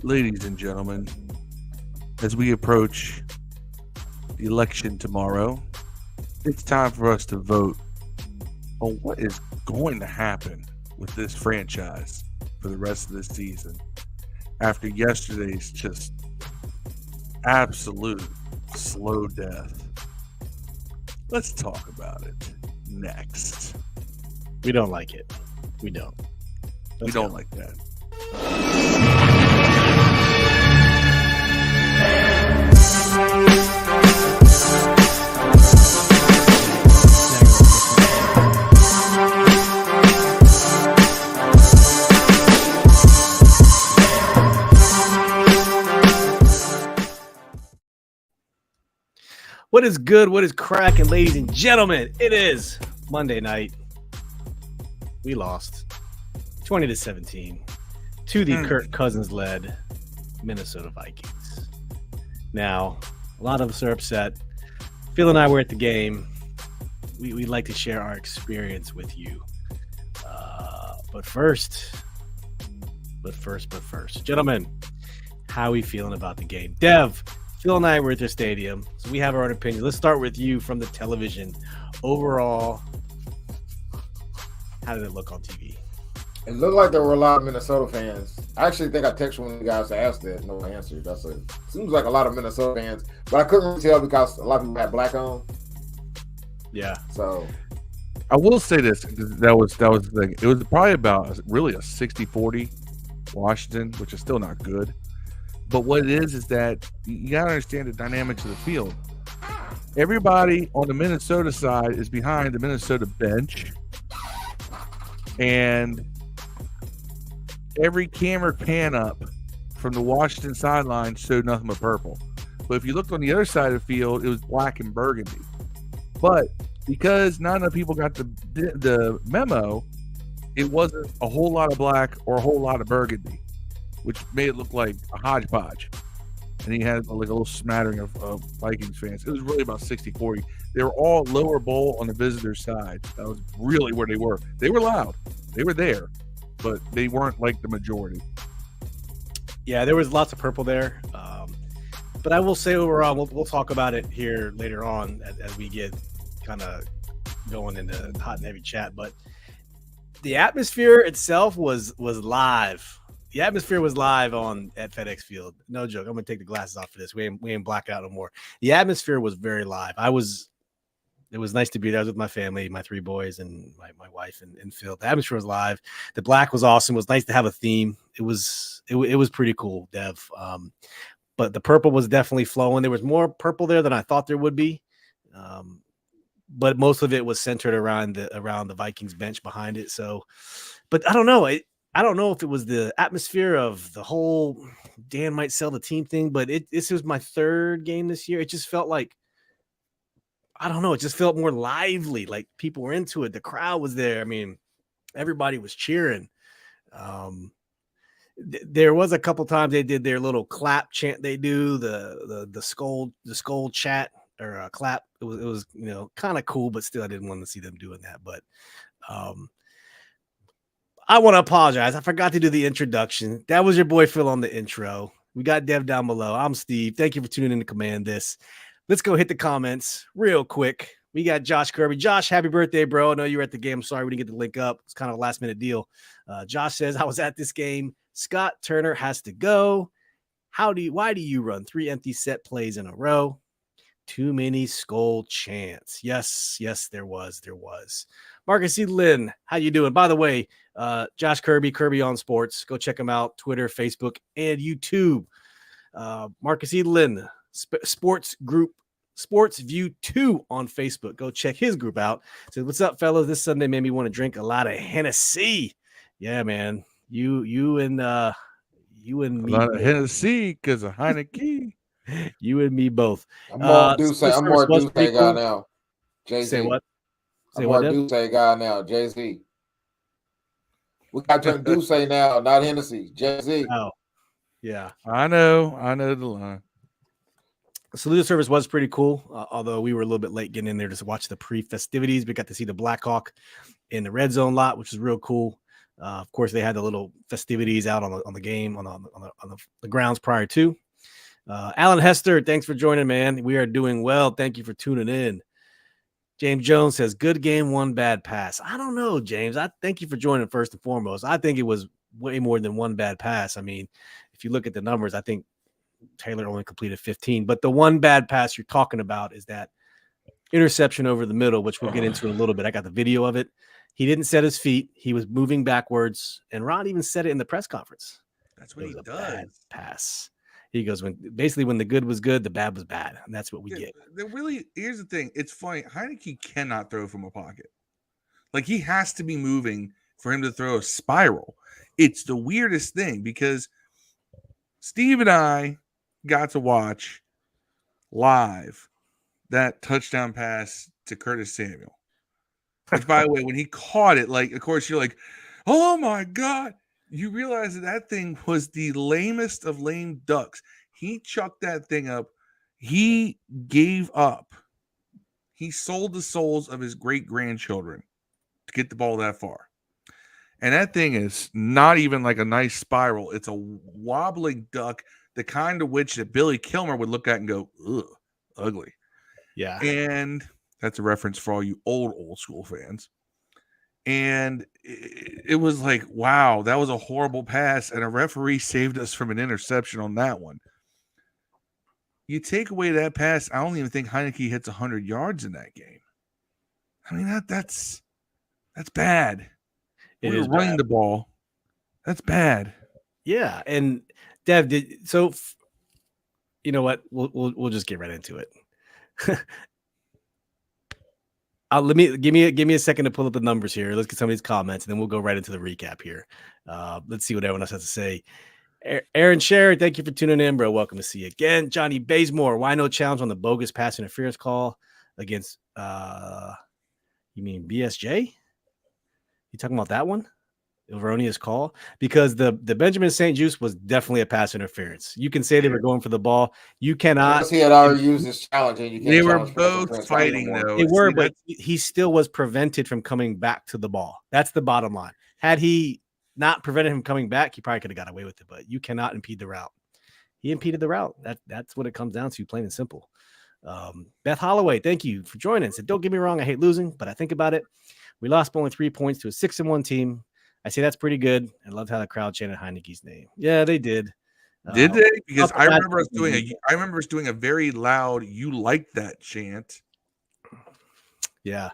Ladies and gentlemen, as we approach the election tomorrow, it's time for us to vote on what is going to happen with this franchise for the rest of this season after yesterday's just absolute slow death. Let's talk about it next. We don't like it. We don't. We don't like that. What is good? What is cracking, ladies and gentlemen? It is Monday night. We lost 20-17 to the Kirk Cousins led Minnesota Vikings. Now, a lot of us are upset. Phil and I were at the game. We'd like to share our experience with you. But first, gentlemen, how are we feeling about the game? Dev, Phil and I were at the stadium, so we have our own opinion. Let's start with you from the television. Overall, how did it look on TV? It looked like there were a lot of Minnesota fans. I actually think I texted one of you guys to ask that. No one answered. Seems like a lot of Minnesota fans, but I couldn't really tell because a lot of people had black on. Yeah. So I will say this, because that was the thing. It was probably about really a 60-40 Washington, which is still not good. But what it is that you got to understand the dynamics of the field. Everybody on the Minnesota side is behind the Minnesota bench. And every camera pan up from the Washington sideline showed nothing but purple. But if you looked on the other side of the field, it was black and burgundy. But because not enough people got the memo, it wasn't a whole lot of black or a whole lot of burgundy, which made it look like a hodgepodge. And he had like a little smattering of Vikings fans. It was really about 60-40. They were all lower bowl on the visitor side. That was really where they were. They were loud. They were there, but they weren't like the majority. Yeah, there was lots of purple there. But I will say overall, we'll talk about it here later on as we get kind of going into hot and heavy chat. But the atmosphere itself was live. The atmosphere was live at FedEx Field. No joke. I'm gonna take the glasses off for this. We ain't blacked out no more. The atmosphere was very live. It was nice to be there. I was with my family, my three boys, and my wife and Phil. The atmosphere was live. The black was awesome. It was nice to have a theme. It was pretty cool, Dev. But the purple was definitely flowing. There was more purple there than I thought there would be. But most of it was centered around the Vikings bench behind it. So, but I don't know. I don't know if it was the atmosphere of the whole Dan might sell the team thing, but this was my third game this year. It just felt like, I don't know. It just felt more lively. Like people were into it. The crowd was there. I mean, everybody was cheering. There was a couple times they did their little clap chant. They do the skol chat or a clap. It was kind of cool, but still I didn't want to see them doing that. But I want to apologize. I forgot to do the introduction. That was your boy Phil on the intro. We got Dev down below. I'm Steve. Thank you for tuning in to Command This. Let's go hit the comments real quick. We got Josh Kirby. Josh, happy birthday, bro. I know you were at the game. I'm sorry we didn't get to link up. It's kind of a last minute deal. Josh says, I was at this game. Scott Turner has to go. Why do you run 3 empty set plays in a row? Too many skol chants. Yes, there was. Marcus E. Lynn, how you doing? By the way, Josh Kirby on Sports. Go check him out. Twitter, Facebook, and YouTube. Marcus E. Lynn, Sports View 2 on Facebook. Go check his group out. Says, what's up, fellas? This Sunday made me want to drink a lot of Hennessy. Yeah, man. You and me. A lot of Hennessy because of Heineke. You and me both. I'm more Duce guy now. Jay-Z. Say what? I'm more Duce guy now. Jay-Z. We got to Duce now, not Hennessy. Jay-Z. Oh, yeah. I know the line. Salute service was pretty cool, although we were a little bit late getting in there to watch the pre-festivities. We got to see the Blackhawk in the red zone lot, which is real cool. Of course, they had the little festivities out on the game on the grounds prior to. Alan Hester, thanks for joining, man. We are doing well. Thank you for tuning in. James Jones says, good game, one bad pass. I don't know, James. I thank you for joining first and foremost. I think it was way more than one bad pass. I mean, if you look at the numbers, I think Taylor only completed 15. But the one bad pass you're talking about is that interception over the middle, which we'll get into in a little bit. I got the video of it. He didn't set his feet. He was moving backwards. And Ron even said it in the press conference. That's what he does. Bad pass. He goes, when the good was good, the bad was bad. And that's what we get. Here's the thing. It's funny. Heineke cannot throw from a pocket. Like, he has to be moving for him to throw a spiral. It's the weirdest thing because Steve and I got to watch live that touchdown pass to Curtis Samuel. Which, by the way, when he caught it, like, of course, you're like, oh my God. You realize that thing was the lamest of lame ducks. He chucked that thing up. He gave up. He sold the souls of his great-grandchildren to get the ball that far. And that thing is not even like a nice spiral. It's a wobbling duck, the kind of which that Billy Kilmer would look at and go, ugh, ugly. Yeah. And that's a reference for all you old school fans. And it was like, wow, that was a horrible pass. And a referee saved us from an interception on that one. You take away that pass, I don't even think Heineke hits 100 yards in that game. I mean, that's bad. It We're is running bad. the ball. That's bad. Yeah. And Dev, you know what? We'll just get right into it. Give me a second to pull up the numbers here. Let's get some of these comments, and then we'll go right into the recap here. Let's see what everyone else has to say. Aaron Sherry, thank you for tuning in, bro. Welcome to see you again. Johnny Bazemore, why no challenge on the bogus pass interference call against you mean BSJ? You talking about that one? Erroneous call? Because the Benjamin St. Juste was definitely a pass interference. You can say they were going for the ball. You cannot. He had already used his challenge, and you can't. They were both fighting, though. They were, but he still was prevented from coming back to the ball. That's the bottom line. Had he not prevented him coming back, he probably could have got away with it. But you cannot impede the route. He impeded the route. That's what it comes down to, plain and simple. Beth Holloway, thank you for joining. Said, don't get me wrong, I hate losing, but I think about it. We lost only 3 points to a 6-1 team. I say that's pretty good. I loved how the crowd chanted Heineke's name. Yeah, they did. Did they? Because I remember us doing a very loud "You like that" chant. Yeah.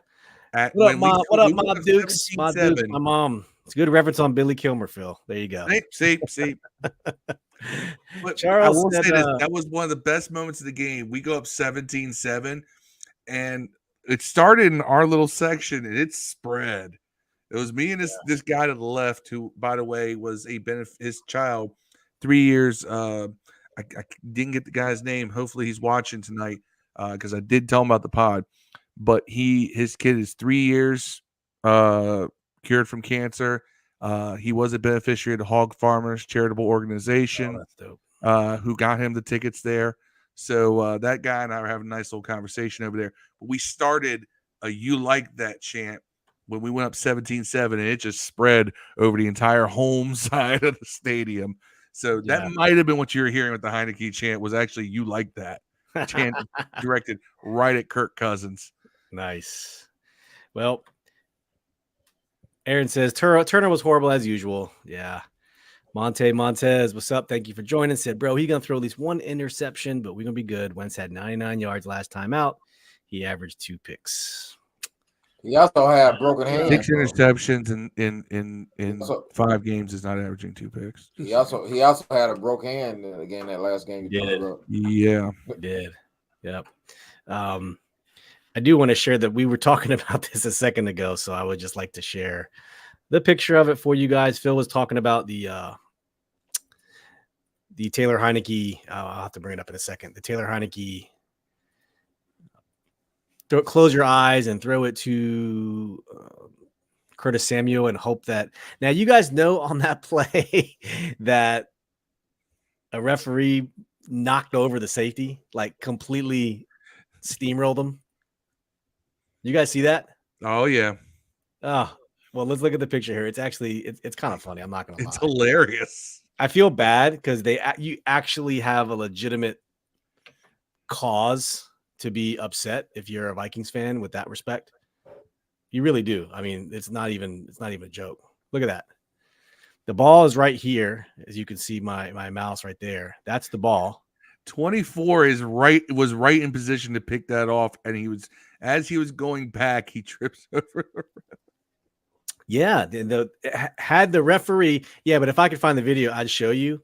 What up, Mob Dukes? Mob Dukes, my mom. It's a good reference on Billy Kilmer, Phil. There you go. See. But I will say this: that was one of the best moments of the game. We go up 17-7, and it started in our little section, and it spread. It was me and this guy to the left, who, by the way, was his child, 3 years. I didn't get the guy's name. Hopefully, he's watching tonight because I did tell him about the pod. But his kid is 3 years, cured from cancer. He was a beneficiary of the Hog Farmers charitable organization, who got him the tickets there. So that guy and I were having a nice little conversation over there. But we started a "You like that" chant when we went up 17-7, and it just spread over the entire home side of the stadium. So that might have been what you were hearing with the Heineke chant, was actually "You like that" chant directed right at Kirk Cousins. Nice. Well, Aaron says Turner was horrible as usual. Yeah. Montez, what's up? Thank you for joining. Said, bro, he's going to throw at least one interception, but we're going to be good. Wentz had 99 yards last time out. He averaged 2 picks. He also had broken hands. 6 interceptions in 5 games is not averaging 2 picks. He also had a broken hand again that last game. Yeah. He did. Yep. I do want to share that we were talking about this a second ago, so I would just like to share the picture of it for you guys. Phil was talking about the Taylor Heineke. I'll have to bring it up in a second. The Taylor Heineke. Close your eyes and throw it to Curtis Samuel and hope that. Now, you guys know on that play that a referee knocked over the safety, like completely steamrolled him. You guys see that? Oh, yeah. Oh, Well, let's look at the picture here. It's actually it's kind of funny. I'm not gonna lie. It's hilarious. I feel bad because you actually have a legitimate cause to be upset if you're a Vikings fan with that respect. You really do. I mean, it's not even a joke. Look at that. The ball is right here, as you can see my mouse right there. That's the ball. 24 was right in position to pick that off, and as he was going back, he trips over the ref. Yeah, had the referee. Yeah, but if I could find the video, I'd show you.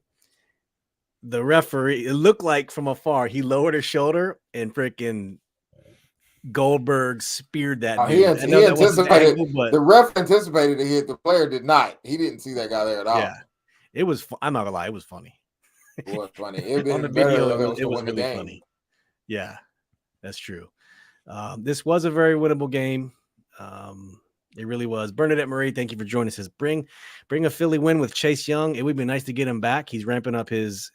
The referee, it looked like from afar, he lowered his shoulder and freaking Goldberg speared that dude. He anticipated, the ref anticipated to hit, the player did not. He didn't see that guy there at all. Yeah, it was. I'm not gonna lie, it was funny. It was funny. It On the video, it was really funny. Yeah, that's true. This was a very winnable game. It really was. Bernadette Marie, thank you for joining us. Says bring a Philly win with Chase Young. It would be nice to get him back. He's ramping up his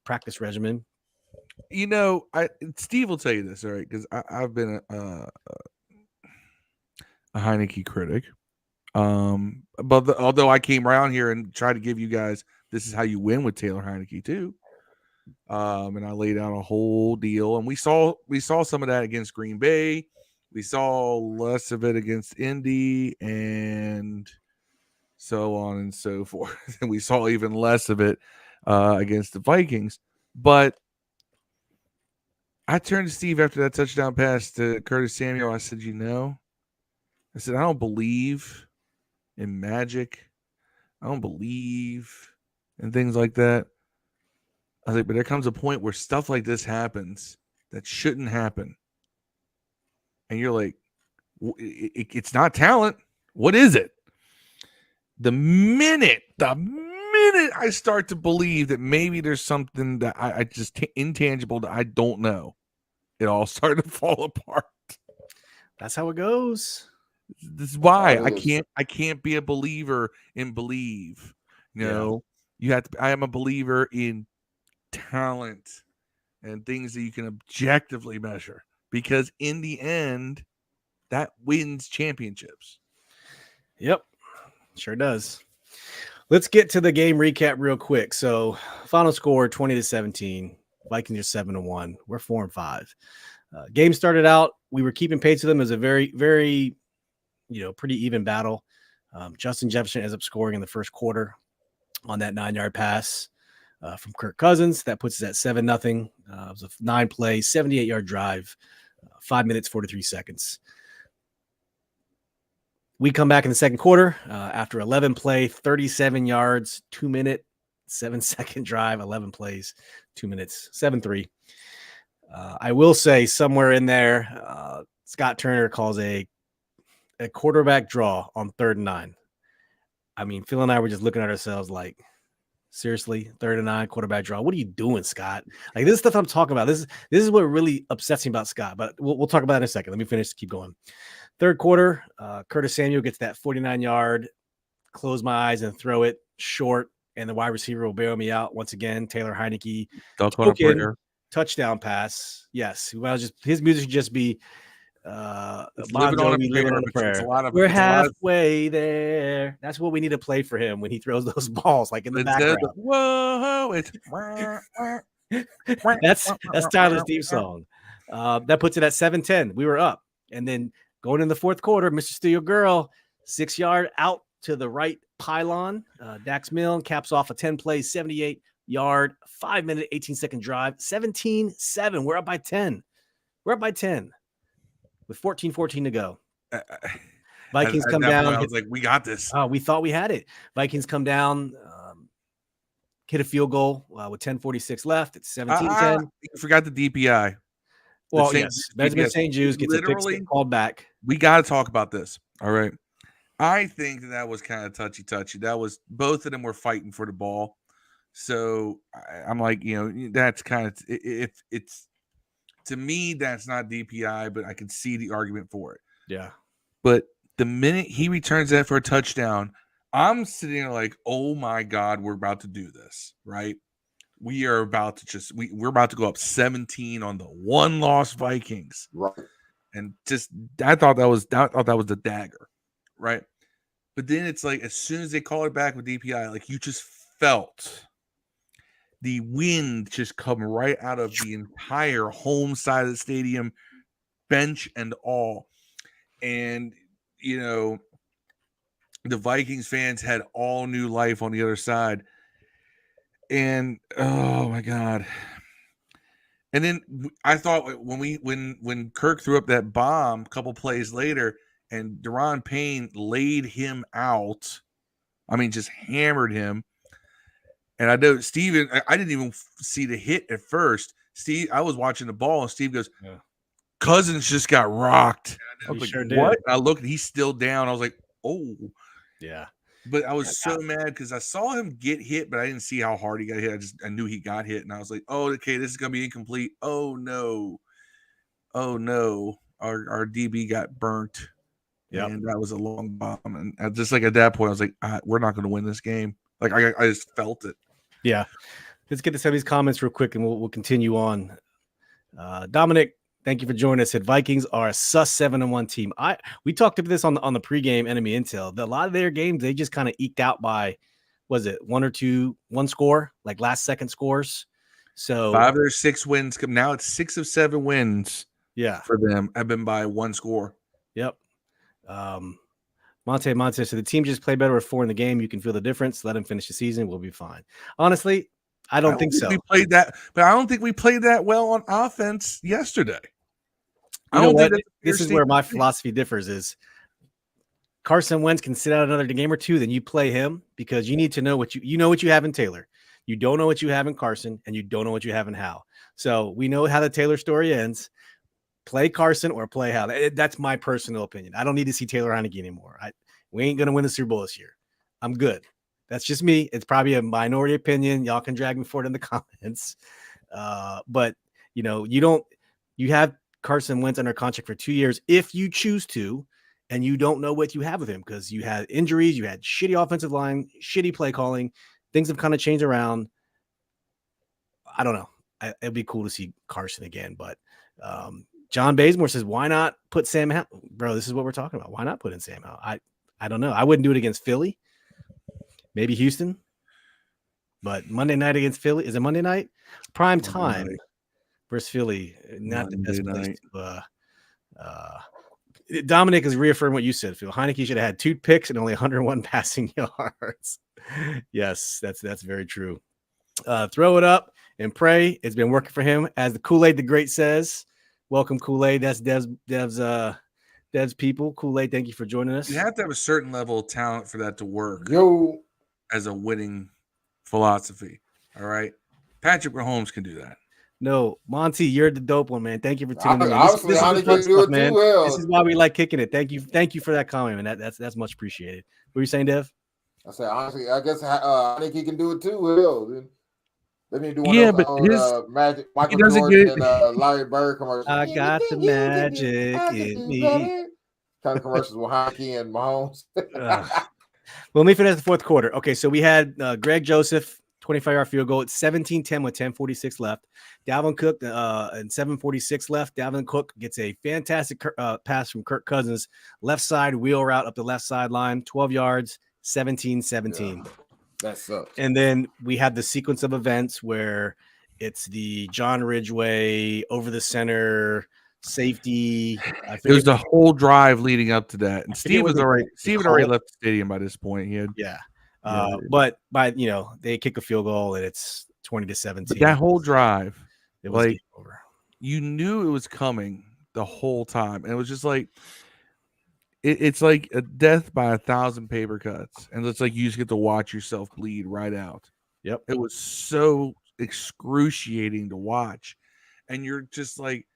practice regimen. You know, Steve will tell you this, all right? Because I've been a Heineke critic. But although I came around here and tried to give you guys, this is how you win with Taylor Heineke too. And I laid out a whole deal, and we saw some of that against Green Bay. We saw less of it against Indy, and so on and so forth. And we saw even less of it against the Vikings. But I turned to Steve after that touchdown pass to Curtis Samuel. I said, I don't believe in magic. I don't believe in things like that. I was like, but there comes a point where stuff like this happens that shouldn't happen. And you're like, it's not talent. What is it? The minute I start to believe that maybe there's something that I just intangible that I don't know, it all started to fall apart. That's how it goes. This is why I can't be a believer in believe. You have to. I am a believer in talent and things that you can objectively measure, because in the end, that wins championships. Yep, sure does. Let's get to the game recap real quick. So, final score 20-17. Vikings are 7-1. We're 4-5. Game started out. We were keeping pace with them as a very, very, pretty even battle. Justin Jefferson ends up scoring in the first quarter on that 9-yard pass from Kirk Cousins. That puts us at 7-0. It was a 9-play, 78-yard drive, 5 minutes, 43 seconds. We come back in the second quarter after 11 play, 37 yards, 2 minute, 7-second drive, 11 plays, 2 minutes, 7-3. I will say somewhere in there, Scott Turner calls a quarterback draw on 3rd and 9. I mean, Phil and I were just looking at ourselves like, seriously, 3rd and 9 quarterback draw. What are you doing, Scott? Like, this stuff I'm talking about. This is what really upsets me about Scott. But we'll talk about that in a second. Let me finish. Keep going. Third quarter, Curtis Samuel gets that 49-yard, close my eyes and throw it short, and the wide receiver will bail me out once again. Taylor Heineke, touchdown pass. Yes, his music should just be Bon Jovi, living on a prayer. We're halfway there. That's what we need to play for him when he throws those balls, like in the background. Whoa! That's Tyler's theme song. That puts it at 7-10. We were up, and then going in the fourth quarter, Mr. Steal Girl, 6-yard out to the right pylon. Dax Milne caps off a 10-play, 78-yard, 5-minute, 18-second drive, 17-7. We're up by 10. With 14-14 to go. Vikings come down. I was like, we got this. We thought we had it. Vikings come down, hit a field goal with 10:46 left. It's 17-10. You forgot the DPI. Well, yes. Benjamin St. Jude gets a pick called back. We got to talk about this. All right. I think that was kind of touchy. That was, both of them were fighting for the ball. So I'm like, that's kind of, if it's, to me, that's not DPI, but I can see the argument for it. Yeah. But the minute he returns that for a touchdown, I'm sitting there like, oh my God, we're about to do this, right? We are about to we're about to go up 17 on the one-loss Vikings. Right. And just, I thought that was the dagger, right? But then it's like as soon as they call it back with DPI, like you just felt the wind just come right out of the entire home side of the stadium, bench and all. And, you know, the Vikings fans had all new life on the other side. And, oh, my God. And then I thought when Kirk threw up that bomb a couple plays later and Deron Payne laid him out, I mean, just hammered him. And I know Steven, I didn't even see the hit at first. Steve, I was watching the ball, and Steve goes, Cousins just got rocked. I was like, sure what? did. I looked, he's still down. I was like, oh. Yeah. But I was so mad because I saw him get hit, but I didn't see how hard he got hit. I knew he got hit, and I was like, oh, okay, this is going to be incomplete. Oh, no. Oh, no. Our DB got burnt. Yeah, and that was a long bomb. And just like at that point, I was like, we're not going to win this game. Like, I just felt it. Yeah. Let's get to some of these comments real quick, and we'll continue on. Dominic, thank you for joining us. Said Vikings are a sus 7-1 team. We talked about this on the pregame enemy intel. A lot of their games, they just kind of eked out by, was it one score, like last second scores. So 5 of their 6 wins. Now it's 6 of 7 wins. Yeah, for them have been by one score. Yep. Monte, so the team just played better with 4 in the game. You can feel the difference. Let them finish the season. We'll be fine. Honestly, I don't think so. We played that, but I don't think we played that well on offense yesterday. I don't think this is where my philosophy differs is Carson Wentz can sit out another game or two, then you play him because you need to know what you know what you have in Taylor. You don't know what you have in Carson, and you don't know what you have in Howe. So we know how the Taylor story ends. Play Carson or play Howe. That's my personal opinion. I don't need to see Taylor Heineke anymore. We ain't going to win the Super Bowl this year. I'm good. That's just me. It's probably a minority opinion. Y'all can drag me for it in the comments. But, you have Carson Wentz under contract for 2 years if you choose to, and you don't know what you have with him because you had injuries, you had shitty offensive line, shitty play calling. Things have kind of changed around. I don't know. It'd be cool to see Carson again, but John Bazemore says, why not put Sam Howell? Bro, this is what we're talking about. Why not put in Sam Howell? I don't know. I wouldn't do it against Philly. Maybe Houston. But Monday night against Philly. Is it Monday night? Prime time versus Philly. Not the best place to Dominic has reaffirmed what you said, Phil. Heineke should have had 2 picks and only 101 passing yards. Yes, that's very true. Throw it up and pray. It's been working for him. As the Kool-Aid the Great says. Welcome, Kool-Aid. That's Dev's people. Kool-Aid, thank you for joining us. You have to have a certain level of talent for that to work. Yo, as a winning philosophy. All right. Patrick Mahomes can do that. No, Monty, you're the dope one, man. Thank you for tuning in. This is fun stuff, man. This is why we like kicking it. Thank you for that comment, man. That's much appreciated. What were you saying, Dev? I said honestly, I guess I think he can do it too. Hell, let me do one of those magic Michael Jordan and Larry Bird commercials. I got the magic in me. Kind of commercials with Heineke and Mahomes. Well, let me finish the fourth quarter. Okay, so we had Greg Joseph, 25-yard field goal. It's 17-10 with 10:46 left. Dalvin Cook and 7:46 left. Dalvin Cook gets a fantastic pass from Kirk Cousins. Left side wheel route up the left sideline, 12 yards, 17-17. Yeah. That sucks. And then we had the sequence of events where it's the John Ridgeway over the center safety. It was the whole drive leading up to that. And Steve had already left the stadium by this point. He had but by they kick a field goal and it's 20-17. But that whole drive, it was like over. You knew it was coming the whole time. And it was just like it's like a death by 1,000 paper cuts. And it's like you just get to watch yourself bleed right out. Yep. It was so excruciating to watch. And you're just like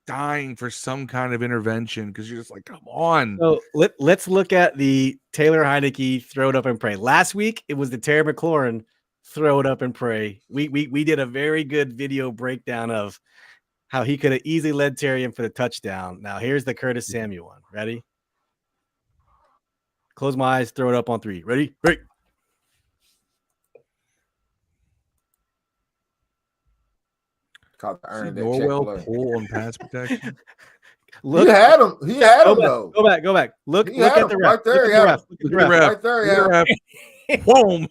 dying for some kind of intervention because you're just like, come on. So let's look at the Taylor Heineke throw it up and pray. Last week, it was the Terry McLaurin throw it up and pray. We did a very good video breakdown of how he could have easily led Terry in for the touchdown. Now, here's the Curtis Samuel one. Ready? Close my eyes, throw it up on 3. Ready? Break. Norwell pull on pass protection. Look. He had him. He had him though. Go back. Look He at had the him ref. right there. Look at the ref. Look at the ref. Right there. Yeah. Boom.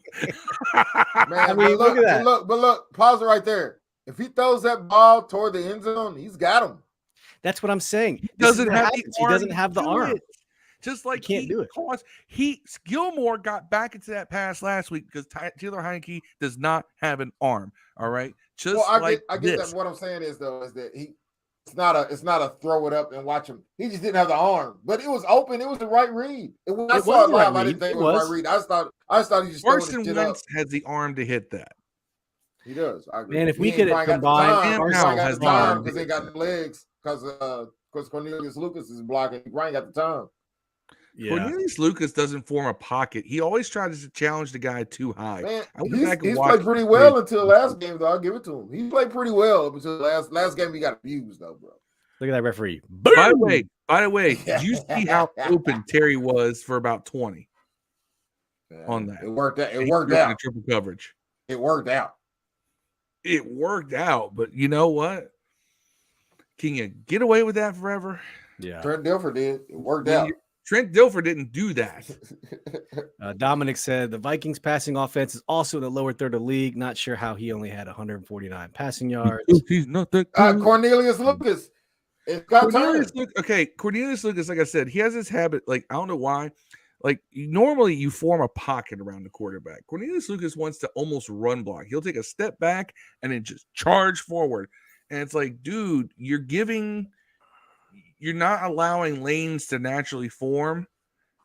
Man, I mean, but look at that. But look, pause it right there. If he throws that ball toward the end zone, he's got him. That's what I'm saying. He doesn't have the arm. Just like he can't do it. Gilmore got back into that pass last week because Taylor Heineke does not have an arm. All right. I get that. What I'm saying is that it's not a throw it up and watch him. He just didn't have the arm, but it was open. It was the right read. When I saw it live, I didn't think it was the right read. I just thought he just Carson Wentz has the arm to hit that. He does. I agree. Man, if we could combine, Carson has the arm because they got the legs because Cornelius Lucas is blocking. Brian got the time. Yeah. Cornelius Lucas doesn't form a pocket. He always tries to challenge the guy too high. Man, he's played pretty well until last game, though. I'll give it to him. He played pretty well up until last game. He got abused, though, bro. Look at that referee. By the way, did you see how open Terry was for about 20 on that? It worked out. It worked out. Triple coverage. It worked out. It worked out, but you know what? Can you get away with that forever? Yeah. Trent Dilfer did. It worked out. Trent Dilfer didn't do that. Dominic said the Vikings passing offense is also in the lower third of the league. Not sure how he only had 149 passing yards. He's not that Cornelius Lucas. Cornelius Lucas, like I said, he has this habit. Like, I don't know why. Like, normally you form a pocket around the quarterback. Cornelius Lucas wants to almost run block. He'll take a step back and then just charge forward. And it's like, dude, you're not allowing lanes to naturally form,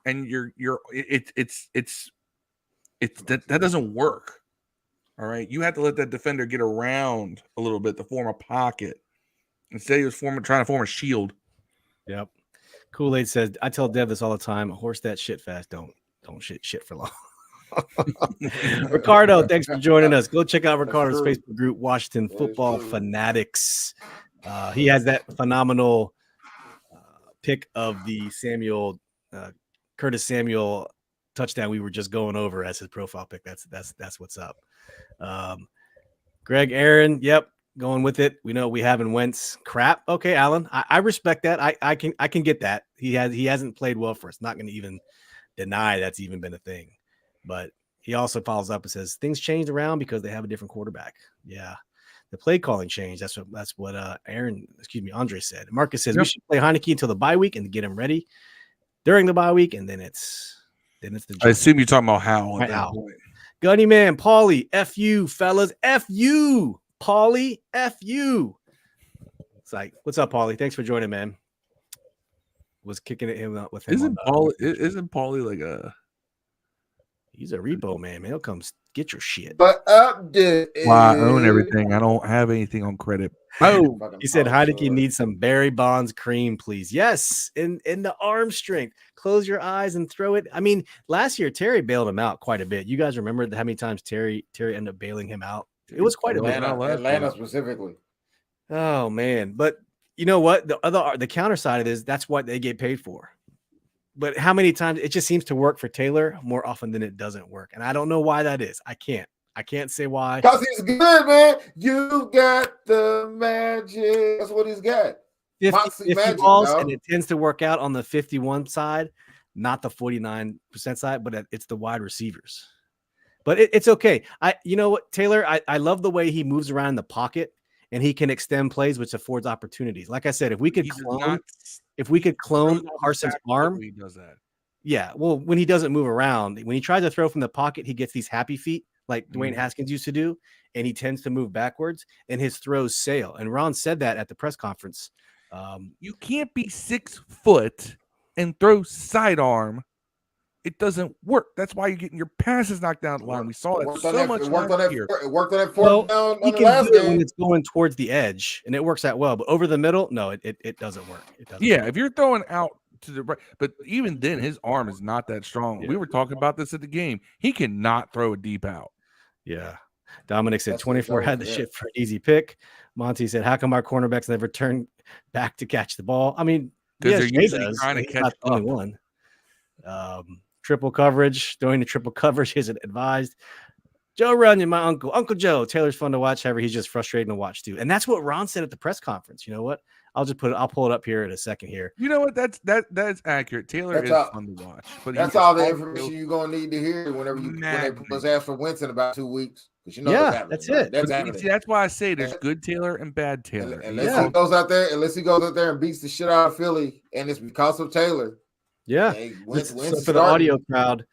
and that doesn't work. All right, you have to let that defender get around a little bit to form a pocket. Instead, he was trying to form a shield. Yep. Kool-Aid says, I tell Dev this all the time. A horse that shit fast don't shit for long. Ricardo, thanks for joining us. Go check out Ricardo's Facebook group, Washington Football Fanatics. He has that phenomenal pick of the Curtis Samuel touchdown we were just going over as his profile pick. That's what's up. Greg Aaron, yep, going with it. We know we haven't Wentz crap. Okay, Alan, I respect that. I can get that. He hasn't played well for us. Not going to even deny that's even been a thing. But he also follows up and says things changed around because they have a different quarterback. Yeah. The play calling changed. That's what Andre said. Marcus says we should play Heineke until the bye week and get him ready during the bye week, and then it's the. I assume you're talking about Hal. Right, Hal. Gunny man, Paulie, F you, fellas, F you, Paulie, F you. It's like, what's up, Paulie? Thanks for joining, man. Was kicking at him with him. Isn't Paulie like a? He's a repo man. He'll come get your shit. But I own everything. I don't have anything on credit. Oh, he said Heineke needs some Barry Bonds cream, please. Yes, in the arm strength. Close your eyes and throw it. I mean, last year Terry bailed him out quite a bit. You guys remember how many times Terry ended up bailing him out? It was quite a bit. Atlanta specifically. Oh man, but you know what? The counter side of it is that's what they get paid for. But how many times it just seems to work for Taylor more often than it doesn't work. And I don't know why that is. I can't say why. Because he's good, man. You got the magic. That's what he's got. 50 magic, balls, and it tends to work out on the 51 side, not the 49% side, but it's the wide receivers. But it's okay. You know what, Taylor, I love the way he moves around in the pocket and he can extend plays, which affords opportunities. Like I said, if we could clone Carson's arm, he does that. Yeah, well, when he doesn't move around, when he tries to throw from the pocket, he gets these happy feet like Dwayne Haskins used to do, and he tends to move backwards, and his throws sail. And Ron said that at the press conference. You can't be 6 foot and throw sidearm. It doesn't work. That's why you're getting your passes knocked down the line. We saw it so much last year. It worked on that fourth down on the last game. When it's going towards the edge, and it works out well. But over the middle, no, it doesn't work. It doesn't work. If you're throwing out to the right, but even then, his arm is not that strong. Yeah. We were talking about this at the game. He cannot throw a deep out. Yeah. Dominic said 24 had the shit for an easy pick. Monty said, how come our cornerbacks never turn back to catch the ball? I mean, because they're usually trying to catch up. One. Triple coverage, throwing the triple coverage isn't advised. Joe Runyon, my uncle Joe. Taylor's fun to watch. However, he's just frustrating to watch too. And that's what Ron said at the press conference. You know what? I'll pull it up here in a second here. You know what? That's accurate. Taylor is fun to watch. But that's all the information you're gonna need to hear when they put those ass for Wentz in about 2 weeks. Because you know what's happening. That's it. That's why I say there's good Taylor and bad Taylor. Unless he goes out there and beats the shit out of Philly, and it's because of Taylor. Yeah. So for the audio crowd,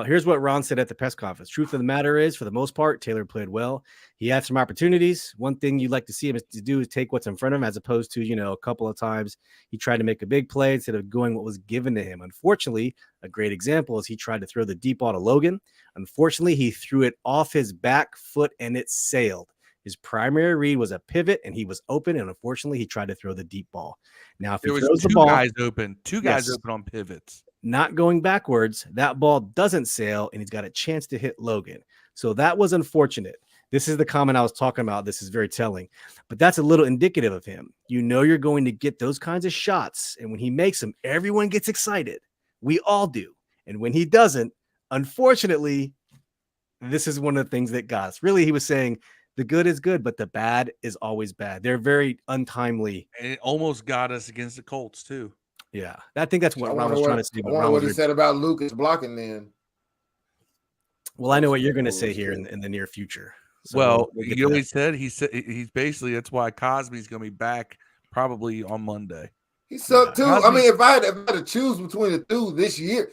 here's what Ron said at the press conference. Truth of the matter is, for the most part, Taylor played well. He had some opportunities. One thing you'd like to see him to do is take what's in front of him, as opposed to, a couple of times he tried to make a big play instead of going what was given to him. Unfortunately, a great example is he tried to throw the deep ball to Logan. Unfortunately, he threw it off his back foot and it sailed. His primary read was a pivot, and he was open. And unfortunately, he tried to throw the deep ball. Now, if he throws the ball, two guys open on pivots, not going backwards, that ball doesn't sail, and he's got a chance to hit Logan. So that was unfortunate. This is the comment I was talking about. This is very telling, but that's a little indicative of him. You're going to get those kinds of shots, and when he makes them, everyone gets excited. We all do. And when he doesn't, unfortunately, this is one of the things that got us. Really, he was saying the good is good, but the bad is always bad. They're very untimely. And it almost got us against the Colts, too. Yeah, I think that's what Ron was trying to say. I wonder what he said about Lucas blocking then. Well, I know what you're going to say here in the near future. So you know what he said? He's basically, that's why Cosby's going to be back probably on Monday. He sucked too. I mean, if I had to choose between the two this year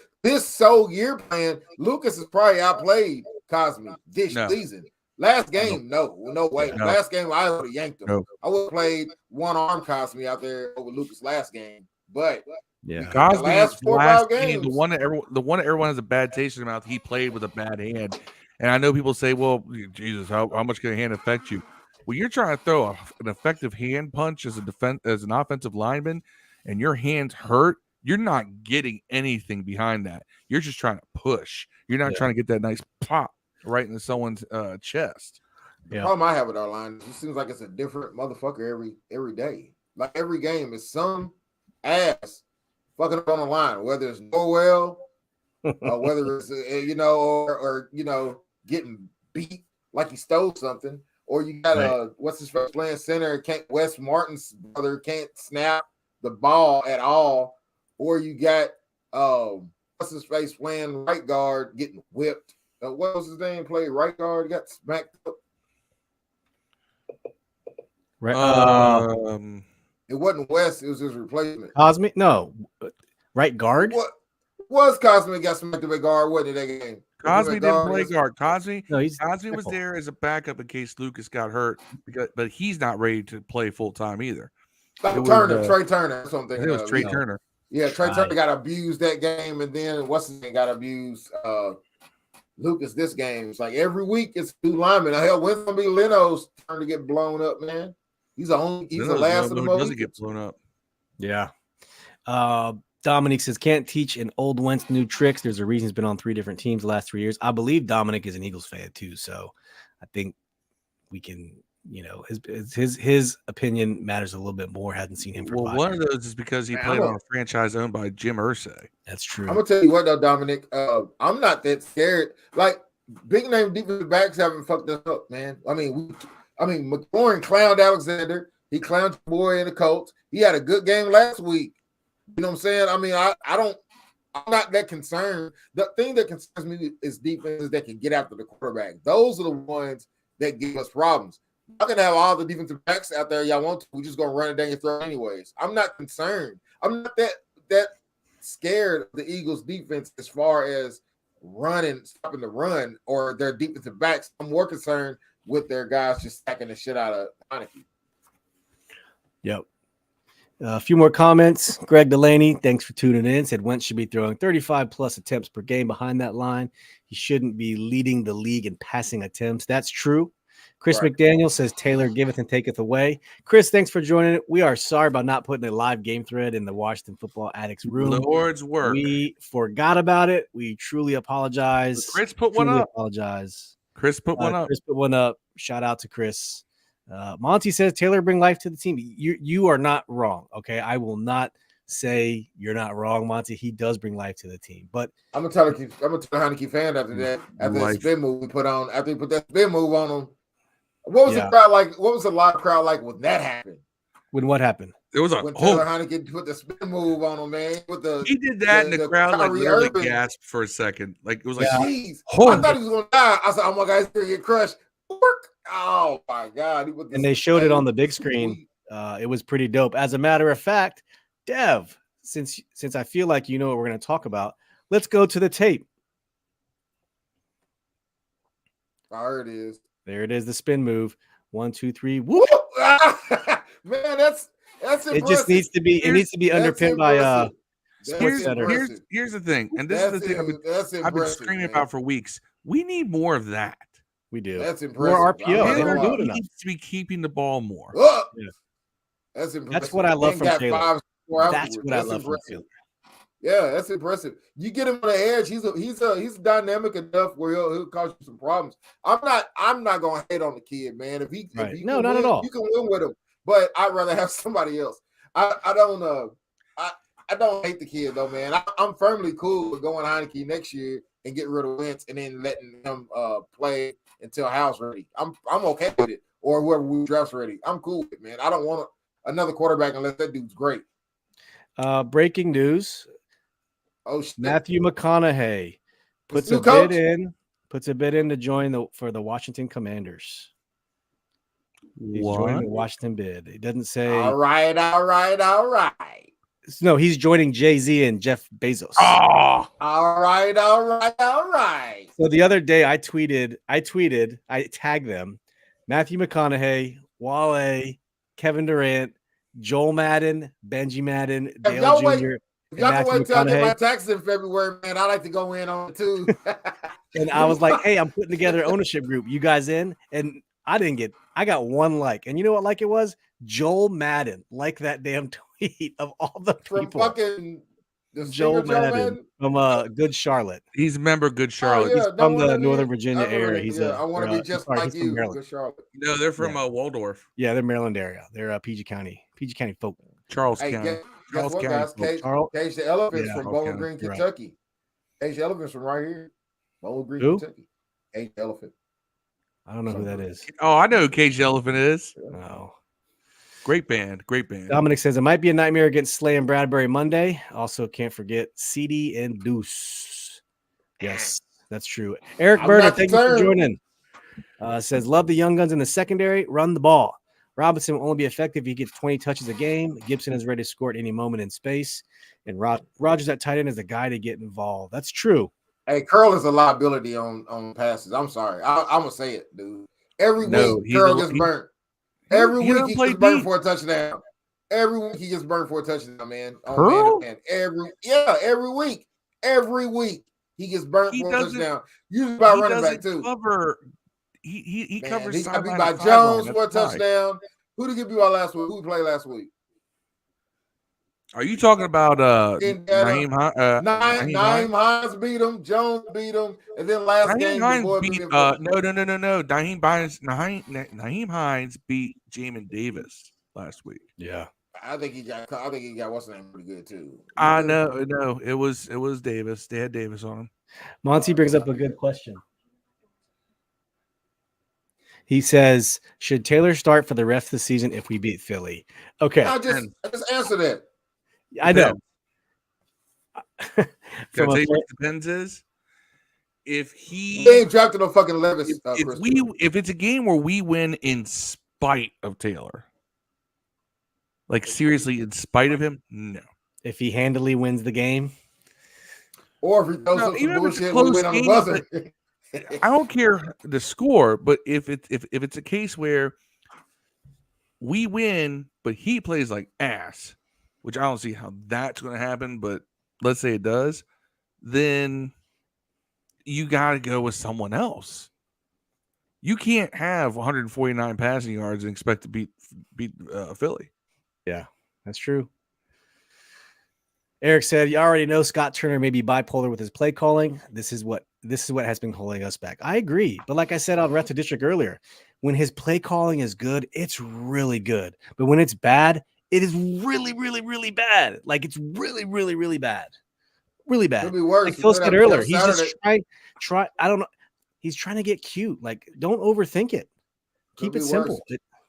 plan, Lucas has probably outplayed Cosby this season. Last game, no way. No. Last game, I would have yanked him. No. I would have played one-arm Cosby out there over Lucas last game. But Cosby, the last 4 or 5 games, the one that everyone has a bad taste in their mouth, he played with a bad hand. And I know people say, well, Jesus, how much can a hand affect you? Well, you're trying to throw an effective hand punch as an offensive lineman, and your hands hurt. You're not getting anything behind that. You're just trying to push. You're not trying to get that nice pop right into someone's chest. The problem I have with our line is it seems like it's a different motherfucker every day. Like every game is some ass fucking up on the line, whether it's Noel or whether it's or getting beat like he stole something, or you got what's his face playing center, Wes Martin's brother can't snap the ball at all, or you got what's his face playing right guard getting whipped. What was his name? Played right guard, got smacked up. Right. It wasn't West, it was his replacement. Cosme? No. Right guard? What was Cosme got smacked up at guard? What did that game? Cosme didn't play guard. Cosme was there as a backup in case Lucas got hurt, but he's not ready to play full time either. Trey Turner. That's something. It was Trey Turner. Yeah, Trey Turner got abused that game, and then what's his name got abused? Lucas this game. It's like every week it's two linemen. Hell, when's gonna be Leno's turn to get blown up, man? He's the last of the most. Doesn't get blown up. Yeah. Dominic says can't teach an old Wentz new tricks. There's a reason he's been on 3 different teams the last 3 years. I believe Dominic is an Eagles fan too, so I think we can. His opinion matters a little bit more. Hadn't seen him for 5 years. One of those is because he played on a franchise owned by Jim Irsay. That's true. I'm gonna tell you what though, Dominic. I'm not that scared. Like big name defensive backs haven't fucked us up, man. I mean, McLaurin clowned Alexander. He clowned the boy in the Colts. He had a good game last week. You know what I'm saying? I mean, I'm not that concerned. The thing that concerns me is defenses that can get after the quarterback. Those are the ones that give us problems. Y'all can have all the defensive backs out there y'all want to. We're just gonna run it down your throat anyways. I'm not concerned. I'm not that scared of the Eagles defense as far as stopping the run or their defensive backs. I'm more concerned with their guys just stacking the shit out of Heineke. Yep. A few more comments. Greg Delaney, thanks for tuning in. Said Wentz should be throwing 35 plus attempts per game behind that line. He shouldn't be leading the league in passing attempts. That's true. Chris McDaniel says Taylor giveth and taketh away. Chris, thanks for joining. We are sorry about not putting a live game thread in the Washington Football Addicts room. The Lord's work. We forgot about it. We truly apologize. Chris put one up. Chris put one up. Shout out to Chris. Monty says Taylor bring life to the team. You are not wrong. Okay, I will not say you're not wrong, Monty. He does bring life to the team. But I'm gonna tell Heineke fan after that spin move we put on. After he put that spin move on him. What was the crowd like? What was the live crowd like when that happened? When what happened? It was when Taylor Heineke put the spin move on him, man. He did that, and the crowd like literally gasped for a second. Like it was like, jeez, I thought he was gonna die. I said, "Oh my God, he's gonna get crushed." Oh my God! And they showed it on the big screen. It was pretty dope. As a matter of fact, Dev, since I feel like you know what we're going to talk about, let's go to the tape. There it is. There it is. The spin move. 1, 2, 3. Whoop! Man, that's impressive. It just needs to be. It needs to be underpinned by here's the thing, and this is the thing I've been screaming about for weeks. We need more of that. We do. That's impressive. More RPO. Taylor needs to be keeping the ball more. Yeah. That's impressive. That's what I love from Taylor. That's what I love from Taylor. Yeah, that's impressive. You get him on the edge. He's dynamic enough where he'll cause you some problems. I'm not gonna hate on the kid, man. If he not at all. You can win with him, but I'd rather have somebody else. I don't hate the kid though, man. I'm firmly cool with going Heineke next year and get rid of Wentz and then letting him play until House ready. I'm okay with it, or whoever we draft's ready. I'm cool with it, man. I don't want another quarterback unless that dude's great. Breaking news. Oh shit. Matthew McConaughey puts a bid in to join for the Washington Commanders. He's joining the Washington bid. He doesn't say all right. No, he's joining Jay-Z and Jeff Bezos. Oh, all right. So the other day I tagged them. Matthew McConaughey, Wale, Kevin Durant, Joel Madden, Benji Madden, Dale Jr. If y'all can wait till I get my taxes in February, man, I like to go in on it too. And I was like, hey, I'm putting together an ownership group. You guys in? And I got one like. And you know what like it was? Joel Madden. Like that damn tweet of all the people. From fucking Joel Madden from Good Charlotte. He's a member of Good Charlotte. He's from the Northern Virginia area. I want to be just like you, Good Charlotte. No, they're from Waldorf. Yeah, they're Maryland area. They're PG County folk. Charles County. Guess what, guys? Cage the Elephants from Bowling Green, Kentucky. Cage the Elephants from right here. Bowling Green, Kentucky. Cage the Elephant. I don't know who that is. Oh, I know who Cage the Elephant is. Oh. Great band. Dominic says it might be a nightmare against Slay and Bradbury Monday. Also, can't forget CD and Deuce. Yes, that's true. Eric Berner, thank you for joining. Says love the young guns in the secondary. Run the ball. Robinson will only be effective if he gets 20 touches a game. Gibson is ready to score at any moment in space. And Rodgers at tight end is the guy to get involved. That's true. Hey, Curl is a liability on passes. I'm sorry. I'm going to say it, dude. Every week, Curl gets burnt. Every week, he gets burnt for a touchdown. Every week, he gets burnt for a touchdown, man. Curl? Every week. Every week, he gets burnt for a touchdown. Usually by running back, too. He covers. He got beat by Jones for a touchdown. Who did he get beat by last week? Who played last week? Are you talking about Naeem Hines beat him, Jones beat him, and then last game no. Naeem Hines beat Jamin Davis last week. Yeah. I think he got what's the name pretty good too. I know. No, it was Davis. They had Davis on him. Monty brings up a good question. He says, should Taylor start for the rest of the season if we beat Philly? Okay. I just answer that. I know. Depends is if he ain't drafted no fucking Levis. If it's a game where we win in spite of Taylor, like seriously, in spite of him, no. If he handily wins the game, or if he throws some bullshit, we win on the buzzer. I don't care the score, but if it's a case where we win, but he plays like ass, which I don't see how that's going to happen, but let's say it does, then you got to go with someone else. You can't have 149 passing yards and expect to beat Philly. Yeah, that's true. Eric said, you already know Scott Turner may be bipolar with his play calling. This is what has been holding us back. I agree. But like I said on Ref to District earlier, when his play calling is good, it's really good. But when it's bad, it is really, really, really bad. Like it's really, really, really bad. Really bad. It'll be worse. Like Phil said earlier, he's just try. I don't know. He's trying to get cute. Like, don't overthink it. Keep it simple.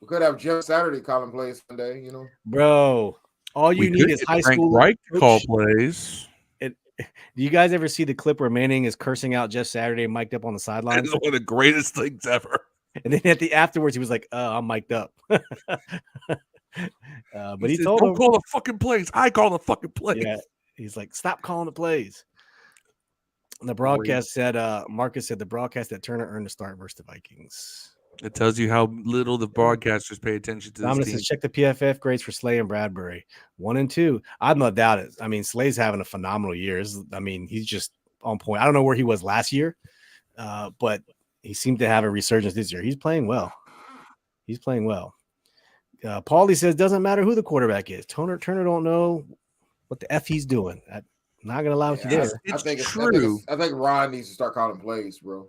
We could have Jeff Saturday calling plays Sunday, you know. Bro, All you need is high school. Right to call plays. Do you guys ever see the clip where Manning is cursing out Jeff Saturday mic'd up on the sideline? It's one of the greatest things ever. And then afterwards, he was like, I'm mic'd up. But he says, told don't him, call the fucking plays. I call the fucking plays. Yeah. He's like, stop calling the plays. And the broadcast said, Marcus said the broadcast that Turner earned a start versus the Vikings. It tells you how little the broadcasters pay attention to this team. Says, check the PFF grades for Slay and Bradbury. 1 and 2. I'm not doubt it. I mean, Slay's having a phenomenal year. I mean, he's just on point. I don't know where he was last year, but he seemed to have a resurgence this year. He's playing well. Paulie says, doesn't matter who the quarterback is. Turner don't know what the F he's doing. I'm not going to allow it to do. I think it's true. I think Ron needs to start calling plays, bro.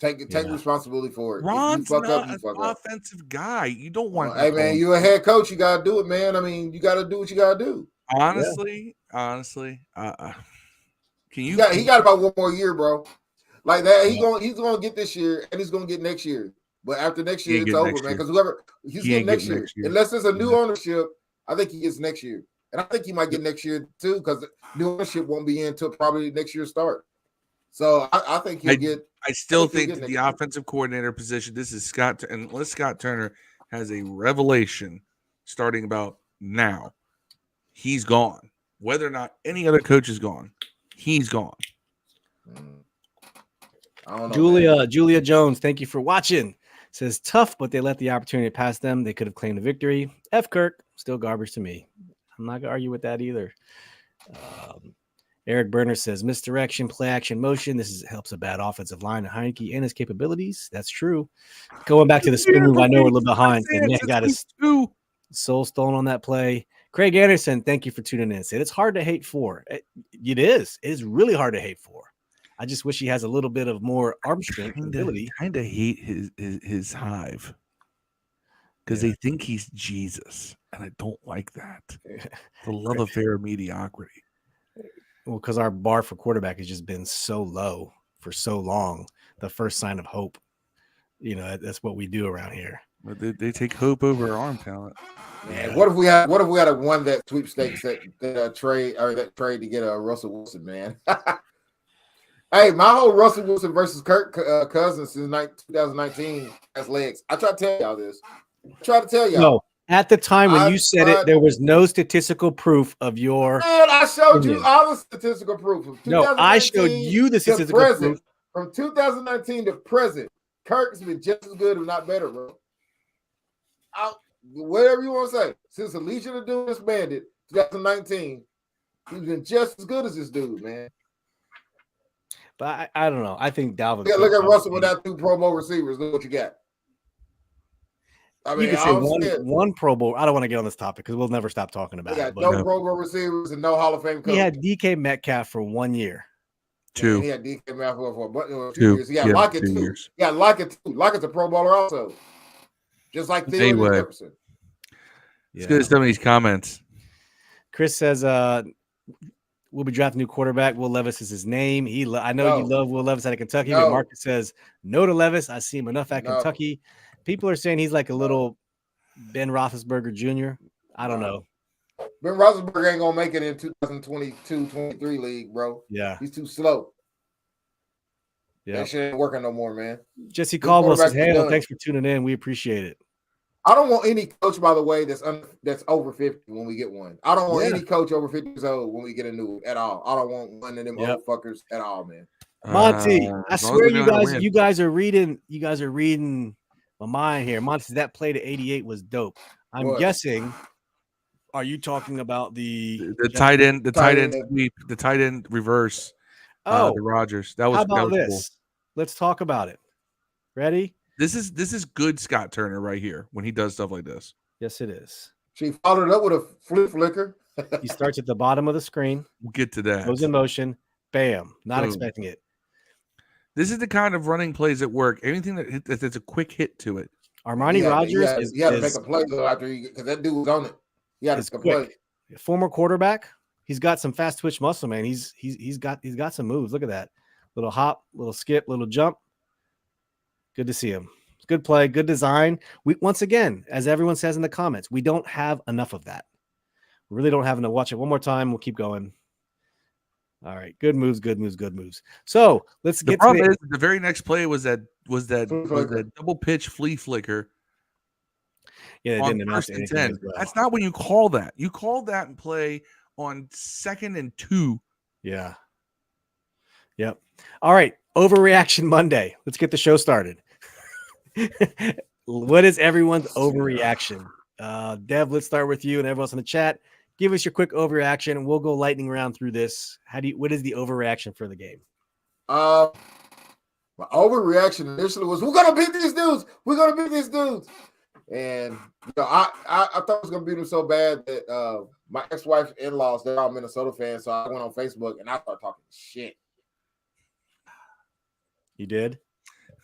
Take responsibility for it. Ron's not an offensive guy. You don't want. Hey man, you're a head coach. You gotta do it, man. I mean, you gotta do what you gotta do. Honestly, can you? He got about 1 more year, bro. Like that, he's gonna get this year, and he's gonna get next year. But after next year, it's over, man. Because he's getting next year, unless there's a new ownership. I think he gets next year, and I think he might get next year too, because new ownership won't be in until probably next year's start. So I think he'll get. I still think that the offensive coordinator position, this is Scott, unless Scott Turner has a revelation starting about now, he's gone. Whether or not any other coach is gone, he's gone. I don't know, Julia Jones, thank you for watching. Says tough, but they let the opportunity pass them. They could have claimed the victory. F. Kirk, still garbage to me. I'm not gonna argue with that either. Eric Berner says misdirection, play action, motion. This helps a bad offensive line and Heineke and his capabilities. That's true. Going back to the spin move, I know we're a little behind. And man got his soul stolen on that play. Craig Anderson, thank you for tuning in. Said it's hard to hate for. It is. It is really hard to hate for. I just wish he has a little bit of more arm strength and ability. Kind of hate his hive because they think he's Jesus, and I don't like that. The love affair of mediocrity. Well, because our bar for quarterback has just been so low for so long. The first sign of hope, that's what we do around here. But they take hope over our arm talent. Man, what if we had won that sweepstakes that trade to get a Russell Wilson, man? Hey, my whole Russell Wilson versus Kirk Cousins since 2019 has legs. I try to tell y'all this. No. At the time when you said it, there was no statistical proof of your. Man, I showed you all the statistical proof. No, I showed you the statistical proof. From 2019 to present, Kirk's been just as good, if not better, bro. Whatever you want to say. Since the Legion of Doom disbanded, 2019, he's been just as good as this dude, man. But I don't know. I think Dalvin. Yeah, look at Russell without 2 Pro Bowl receivers. Look what you got. I mean, you can say one Pro Bowl. I don't want to get on this topic because we'll never stop talking about it. No Pro Bowl receivers and no Hall of Fame coach. He had DK Metcalf for 1 year. 2. He had DK Metcalf for 2 years. He got Lockett 2 years. Yeah, Lockett 2. Lockett's a Pro Bowler also. Just like Theo Jefferson. Let's go to some of these comments. Chris says, we'll be drafting a new quarterback. Will Levis is his name. I know you love Will Levis out of Kentucky, but Marcus says no to Levis. I see him enough at Kentucky. People are saying he's like a little Ben Roethlisberger Jr. I don't know. Ben Roethlisberger ain't gonna make it in 2022-23 league, bro. Yeah, he's too slow. Yeah, that shit ain't working no more, man. Jesse Caldwell says, "Hey, thanks for tuning in. We appreciate it." I don't want any coach, by the way, that's over 50 when we get one. I don't want any coach over 50 years old when we get a new one at all. I don't want one of them old fuckers at all, man. Monty, I swear you guys are reading my mind here. Monty says that play to 88 was dope. I'm guessing. Are you talking about the tight end sweep, the tight end reverse? The Rodgers. That was. How about this? Cool. Let's talk about it. Ready? This is good Scott Turner right here when he does stuff like this. Yes, it is. She followed it up with a flip flicker. He starts at the bottom of the screen. We'll get to that. Goes in motion. Bam. Not expecting it. This is the kind of running plays that work. Anything that's a quick hit to it. Armani Rogers he had to make a play though after because that dude was on it. He had to play. Former quarterback. He's got some fast twitch muscle, man. He's got some moves. Look at that. Little hop, little skip, little jump. Good to see him. Good play, good design. We once again, as everyone says in the comments, we don't have enough of that. We really don't have to watch it one more time. We'll keep going. All right, good moves. So let's get. The problem is the very next play was that double pitch flea flicker. Yeah, on first and 10. Well. That's not when you call that. You call that and play on 2nd and 2. Yeah. Yep. All right. Overreaction Monday. Let's get the show started. What is everyone's overreaction? Dev, let's start with you and everyone else in the chat. Give us your quick overreaction, and we'll go lightning round through this. What is the overreaction for the game? My overreaction initially was, we're gonna beat these dudes. And I thought I was gonna beat them so bad that my ex-wife's in-laws, they're all Minnesota fans, so I went on Facebook and I started talking shit. You did?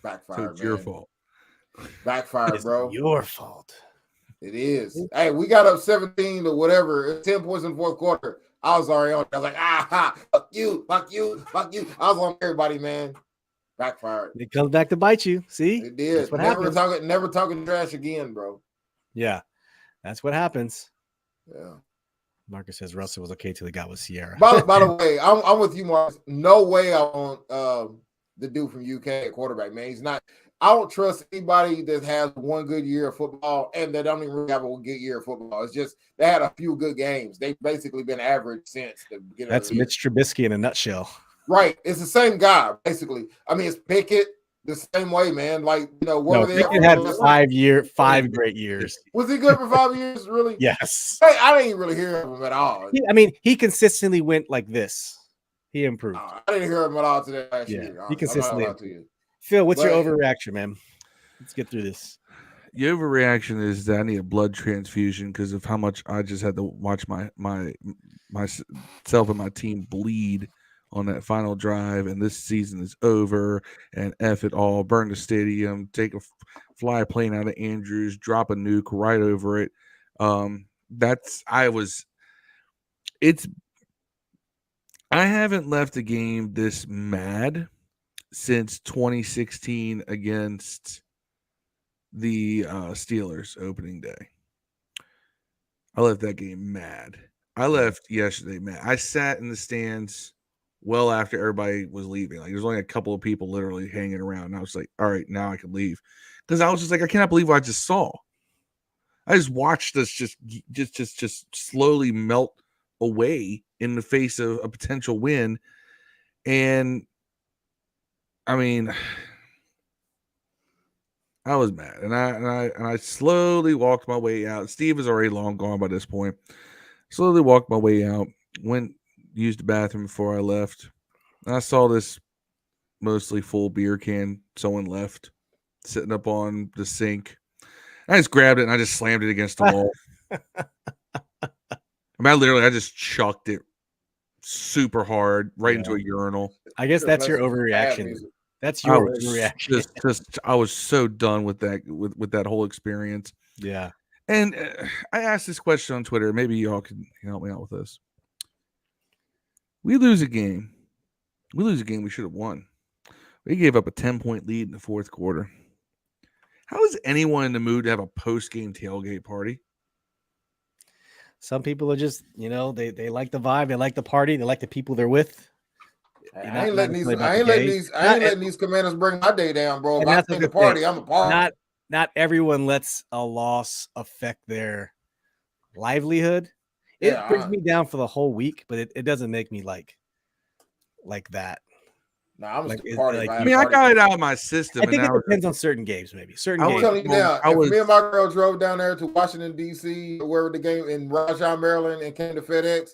Backfired, so it's your fault. Backfired, bro. Your fault. It is. Hey, we got up 17 or whatever, 10 points in the fourth quarter. I was already on. I was like, fuck you. I was on everybody, man. Backfired. It comes back to bite you. See? It did. That's what happens. Never talking trash again, bro. Yeah. That's what happens. Yeah. Marcus says Russell was okay till he got with Sierra. By the way, I'm with you, Marcus. No way I want the dude from UK at quarterback, man. He's not. I don't trust anybody that has one good year of football and that don't even really have a good year of football. It's just they had a few good games. They've basically been average since the beginning. That's of the year. Mitch Trubisky in a nutshell. Right. It's the same guy, basically. I mean, it's Pickett the same way, man. Like, where they had 5 great years. Was he good for 5 years, really? Yes. I didn't really hear of him at all. He consistently went like this. He improved. I didn't hear him at all today last year. He consistently improved. Phil, what's your overreaction, man? Let's get through this. The overreaction is that I need a blood transfusion because of how much I just had to watch myself and my team bleed on that final drive, and this season is over, and F it all, burn the stadium, take a fly plane out of Andrews, drop a nuke right over it. I haven't left a game this mad since 2016 against the Steelers opening day. I left that game mad. I left yesterday mad. I sat in the stands well after everybody was leaving. Like, there's only a couple of people literally hanging around. And I was like, all right, now I can leave. Because I was just like, I cannot believe what I just saw. I just watched us just slowly melt away in the face of a potential win. And I mean, I was mad, and I slowly walked my way out. Steve is already long gone by this point. Slowly walked my way out, used the bathroom before I left. And I saw this mostly full beer can someone left sitting up on the sink. I just grabbed it and I just slammed it against the wall. I just chucked it super hard right into a urinal. I guess that's your overreaction. That's your overreaction. I was so done with that with that whole experience. Yeah. And I asked this question on Twitter. Maybe y'all can help me out with this. We lose a game. We should have won. We gave up a 10-point lead in the fourth quarter. How is anyone in the mood to have a post-game tailgate party? Some people are just, they like the vibe, they like the party, they like the people they're with. I ain't letting these Commanders bring my day down, bro. If I think the party, I'm a party. Not everyone lets a loss affect their livelihood. It brings me down for the whole week, but it doesn't make me like that. No, I'm like, party. I got it out of my system. I think it depends on certain games, maybe. I'm telling you now, if me and my girl drove down there to Washington, D.C., where the game in Rajah, Maryland, and came to FedEx,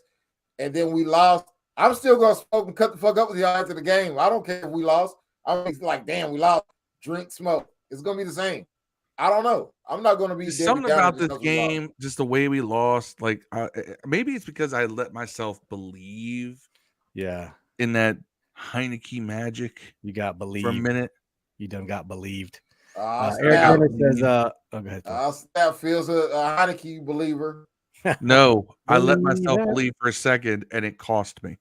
and then we lost, I'm still going to smoke and cut the fuck up with y'all after the game. I don't care if we lost. I'm like, damn, we lost. Drink, smoke. It's going to be the same. I don't know. I'm not going to be something about this game, just the way we lost. Like, maybe it's because I let myself believe in that Heineke magic. You got believed for a minute. You done got believed. Eric says, go ahead. That feels a Heineke believer. No, I let myself believe for a second, and it cost me.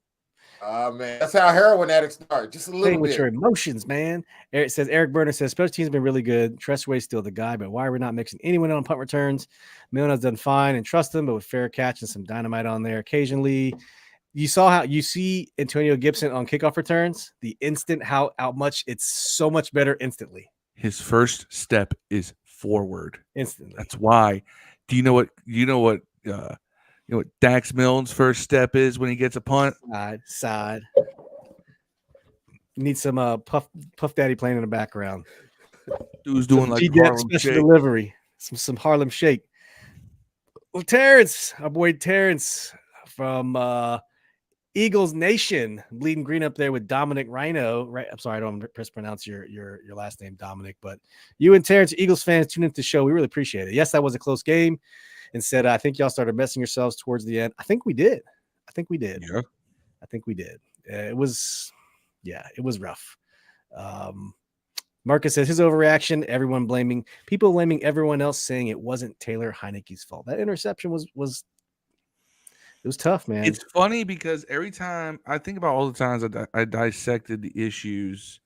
Man, that's how heroin addicts start. Just a little Playing bit. with your emotions, man. Eric Burner says special teams have been really good. Trustway's still the guy, but why are we not mixing anyone on punt returns? Milner's done fine and trust him, but with fair catch and some dynamite on there occasionally. You saw how you see Antonio Gibson on kickoff returns, the instant how much it's so much better instantly. His first step is forward instantly. That's why. Do you know what Dax Milne's first step is when he gets a punt? Side. Need some Puff Daddy playing in the background. Dude's doing like Harlem special Shake. Delivery. Some Harlem Shake. Well, Terrence, our boy Terrence from Eagles Nation, bleeding green up there with Dominic Rhino. Right? I'm sorry, I don't mispronounce your last name, Dominic. But you and Terrence, Eagles fans, tune into the show. We really appreciate it. Yes, that was a close game. And said, I think y'all started messing yourselves towards the end. I think we did. Yeah. I think we did. It was rough. Marcus says his overreaction, people blaming everyone else, saying it wasn't Taylor Heineke's fault. That interception was it was tough, man. It's funny because every time I think about all the times I dissected the issues,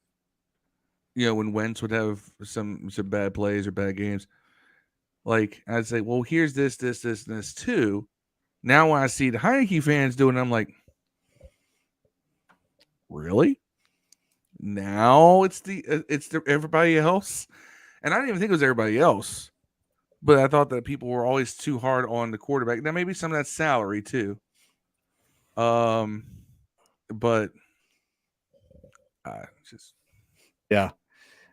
when Wentz would have some bad plays or bad games, like I'd say, well, here's this, and this too. Now when I see the Heineke fans doing it, I'm like, really? Now it's the everybody else, and I didn't even think it was everybody else, but I thought that people were always too hard on the quarterback. Now maybe some of that salary too, but yeah.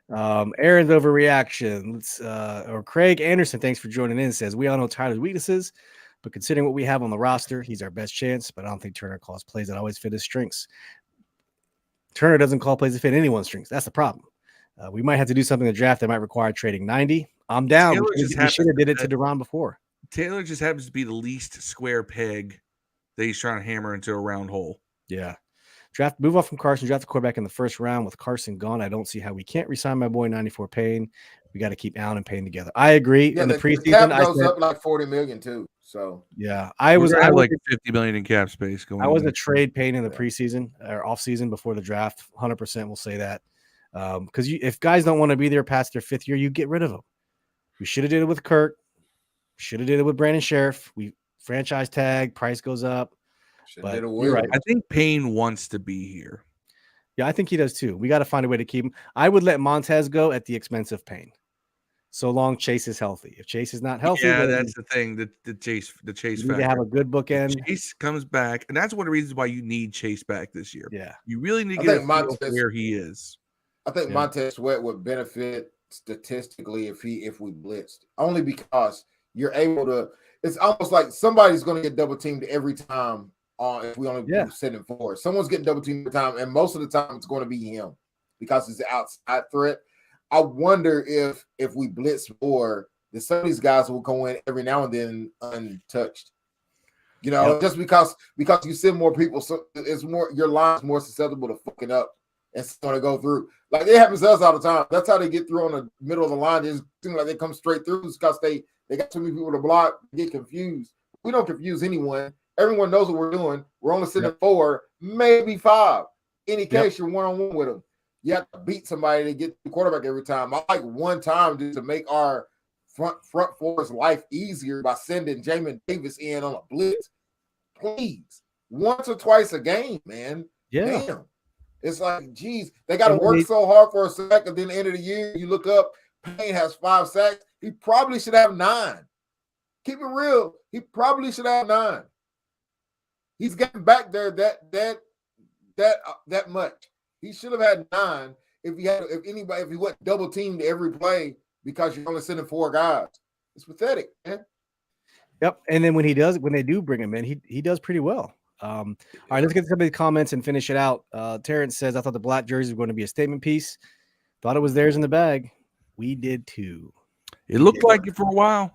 Aaron's overreaction. Or Craig Anderson, thanks for joining in. Says we all know Tyler's weaknesses, but considering what we have on the roster, he's our best chance. But I don't think Turner calls plays that always fit his strengths. Turner doesn't call plays that fit anyone's strengths. That's the problem. We might have to do something in the draft that might require trading 90. I'm down. We should have did it to Duran before. Taylor just happens to be the least square peg that he's trying to hammer into a round hole. Yeah. Move off from Carson, draft the quarterback in the first round. With Carson gone, I don't see how we can't resign my boy 94 Payne. We got to keep Allen and Payne together. I agree. Yeah, in the preseason, cap goes up like $40 million too. So yeah, I was like $50 million in cap space going. I was a trade Payne in the preseason or off season before the draft. 100% will say that because if guys don't want to be there past their fifth year, you get rid of them. We should have did it with Kirk. Should have did it with Brandon Sheriff. We franchise tag, price goes up. But you're right. I think Payne wants to be here. Yeah, I think he does too. We got to find a way to keep him. I would let Montez go at the expense of Payne, so long Chase is healthy. If Chase is not healthy, yeah, that's the thing. The Chase you need to have a good bookend. If Chase comes back, and that's one of the reasons why you need Chase back this year. Yeah, you really need to get where he is. I think Montez Sweat would benefit statistically if we blitzed, only because you're able to. It's almost like somebody's going to get double teamed every time. If we only sit in four, someone's getting double teamed every time, and most of the time it's going to be him because he's the outside threat. I wonder if we blitz more, that some of these guys will go in every now and then untouched. Just because you send more people, so it's more your line's more susceptible to fucking up and it's going to go through. Like it happens to us all the time. That's how they get through on the middle of the line. It just seems like they come straight through because they got too many people to block, get confused. We don't confuse anyone. Everyone knows what we're doing. We're only sitting at 4, maybe 5. Any case, you're one-on-one with them. You have to beat somebody to get the quarterback every time. I like one time just to make our front four's life easier by sending Jamin Davis in on a blitz. Please, once or twice a game, man. Yeah. Damn. It's like, geez, they got to work so hard for a sack, and then the end of the year, you look up, Payne has 5 sacks. He probably should have 9. Keep it real. He probably should have 9. He's getting back there that much. He should have had 9 if he went double teamed every play because you're only sending 4 guys. It's pathetic, man. Yep. And then when they do bring him in, he does pretty well. All right, let's get to some of the comments and finish it out. Terrence says, I thought the black jerseys were going to be a statement piece. Thought it was theirs in the bag. We did too. It looked like it for a while.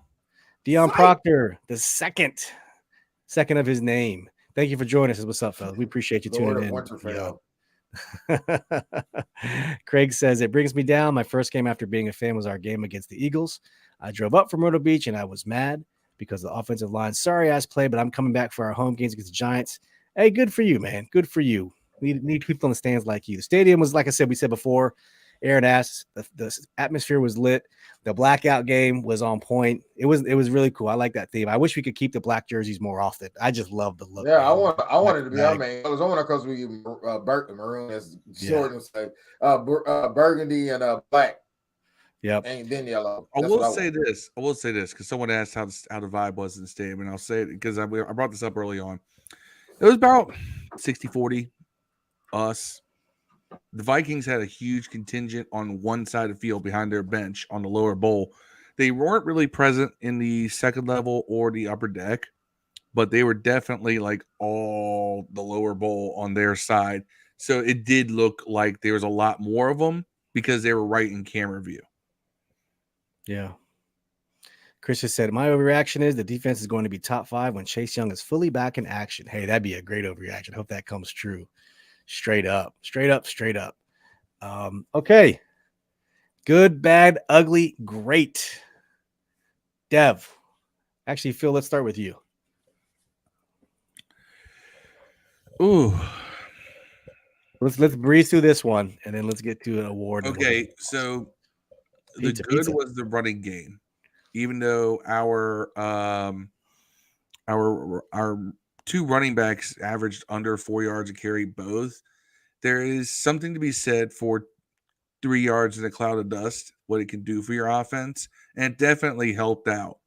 Deion Proctor, the second of his name. Thank you for joining us. What's up, fellas? We appreciate you tuning in. Craig says, it brings me down. My first game after being a fan was our game against the Eagles. I drove up from Myrtle Beach and I was mad because the offensive line, sorry ass play, but I'm coming back for our home games against the Giants. Hey, good for you, man. Good for you. Need people in the stands like you. The stadium was, like I said, we said before, Aaron asked, the atmosphere was lit. The blackout game was on point. It was really cool. I like that theme. I wish we could keep the black jerseys more often. I just love the look. Yeah, man. I wanted to be our main. I was on because we maroon as Jordan say, burgundy and black. Yep. Ain't been yellow. I will say this because someone asked how the vibe was in the stadium, and I'll say it because I brought this up early on. It was about 60-40 us. The Vikings had a huge contingent on one side of the field behind their bench on the lower bowl. They weren't really present in the second level or the upper deck, but they were definitely like all the lower bowl on their side. So it did look like there was a lot more of them because they were right in camera view. Yeah. Chris just said, my overreaction is the defense is going to be top 5 when Chase Young is fully back in action. Hey, that'd be a great overreaction. Hope that comes true. Straight up. Okay. Good, bad, ugly, great. Dev. Actually, Phil, let's start with you. Ooh. Let's breeze through this one, and then let's get to an award. Okay, so the good was the running game. Even though our two running backs averaged under 4 yards a carry both, there is something to be said for 3 yards in a cloud of dust, what it can do for your offense. And it definitely helped out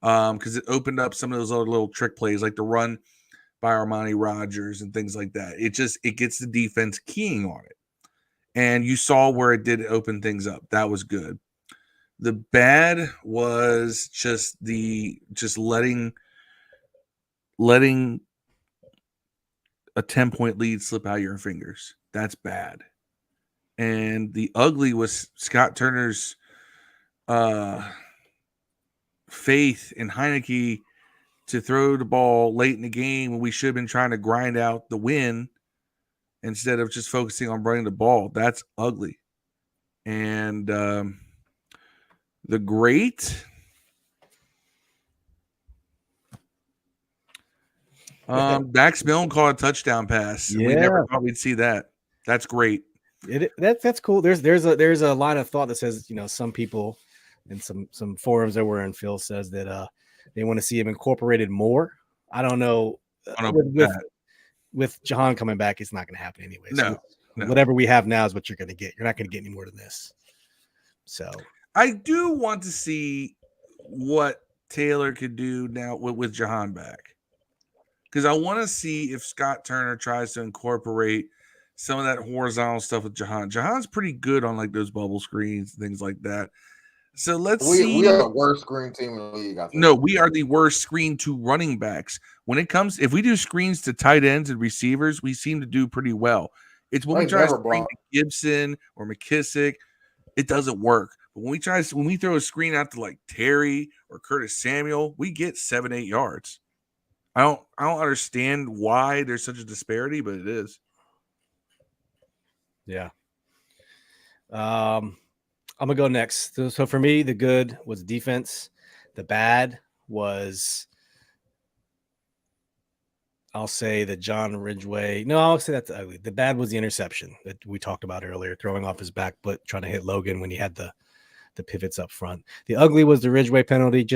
because it opened up some of those other little trick plays like the run by Armani Rogers and things like that. It gets the defense keying on it. And you saw where it did open things up. That was good. The bad was just letting a 10-point lead slip out of your fingers. That's bad. And the ugly was Scott Turner's faith in Heineke to throw the ball late in the game when we should have been trying to grind out the win instead of just focusing on running the ball. That's ugly. And the great Dax Milne caught a touchdown pass. Yeah. We never thought we'd see that. That's great. That's cool. There's a line of thought that says, some people and some forums that were in, Phil says that they want to see him incorporated more. I don't know. With Jahan coming back, it's not going to happen anyway. No. Whatever we have now is what you're going to get. You're not going to get any more than this. So I do want to see what Taylor could do now with Jahan back, because I want to see if Scott Turner tries to incorporate some of that horizontal stuff with Jahan. Jahan's pretty good on like those bubble screens and things like that. So let's see. We are the worst screen team in the league. I think. No, we are the worst screen to running backs. When it comes, if we do screens to tight ends and receivers, we seem to do pretty well. It's when we try to screen to Gibson or McKissick, it doesn't work. But when we throw a screen out to like Terry or Curtis Samuel, we get 7-8 yards. I don't understand why there's such a disparity, but it is. Yeah. I'm gonna go next. So for me, the good was defense. The bad was, I'll say that John Ridgeway. No, I'll say that's ugly. The bad was the interception that we talked about earlier, throwing off his back foot, trying to hit Logan when he had the pivots up front. The ugly was the Ridgeway penalty.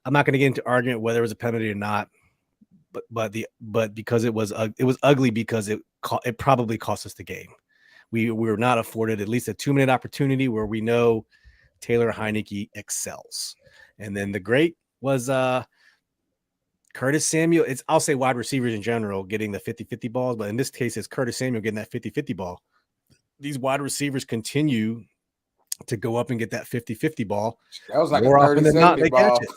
I'm not going to get into argument whether it was a penalty or not, but because it was ugly because it probably cost us the game. We were not afforded at least a 2-minute opportunity where we know Taylor Heineke excels. And then the great was Curtis Samuel. I'll say wide receivers in general getting the 50-50 balls, but in this case, it's Curtis Samuel getting that 50-50 ball. These wide receivers continue to go up and get that 50-50 ball. That was like more often than not, they catch it.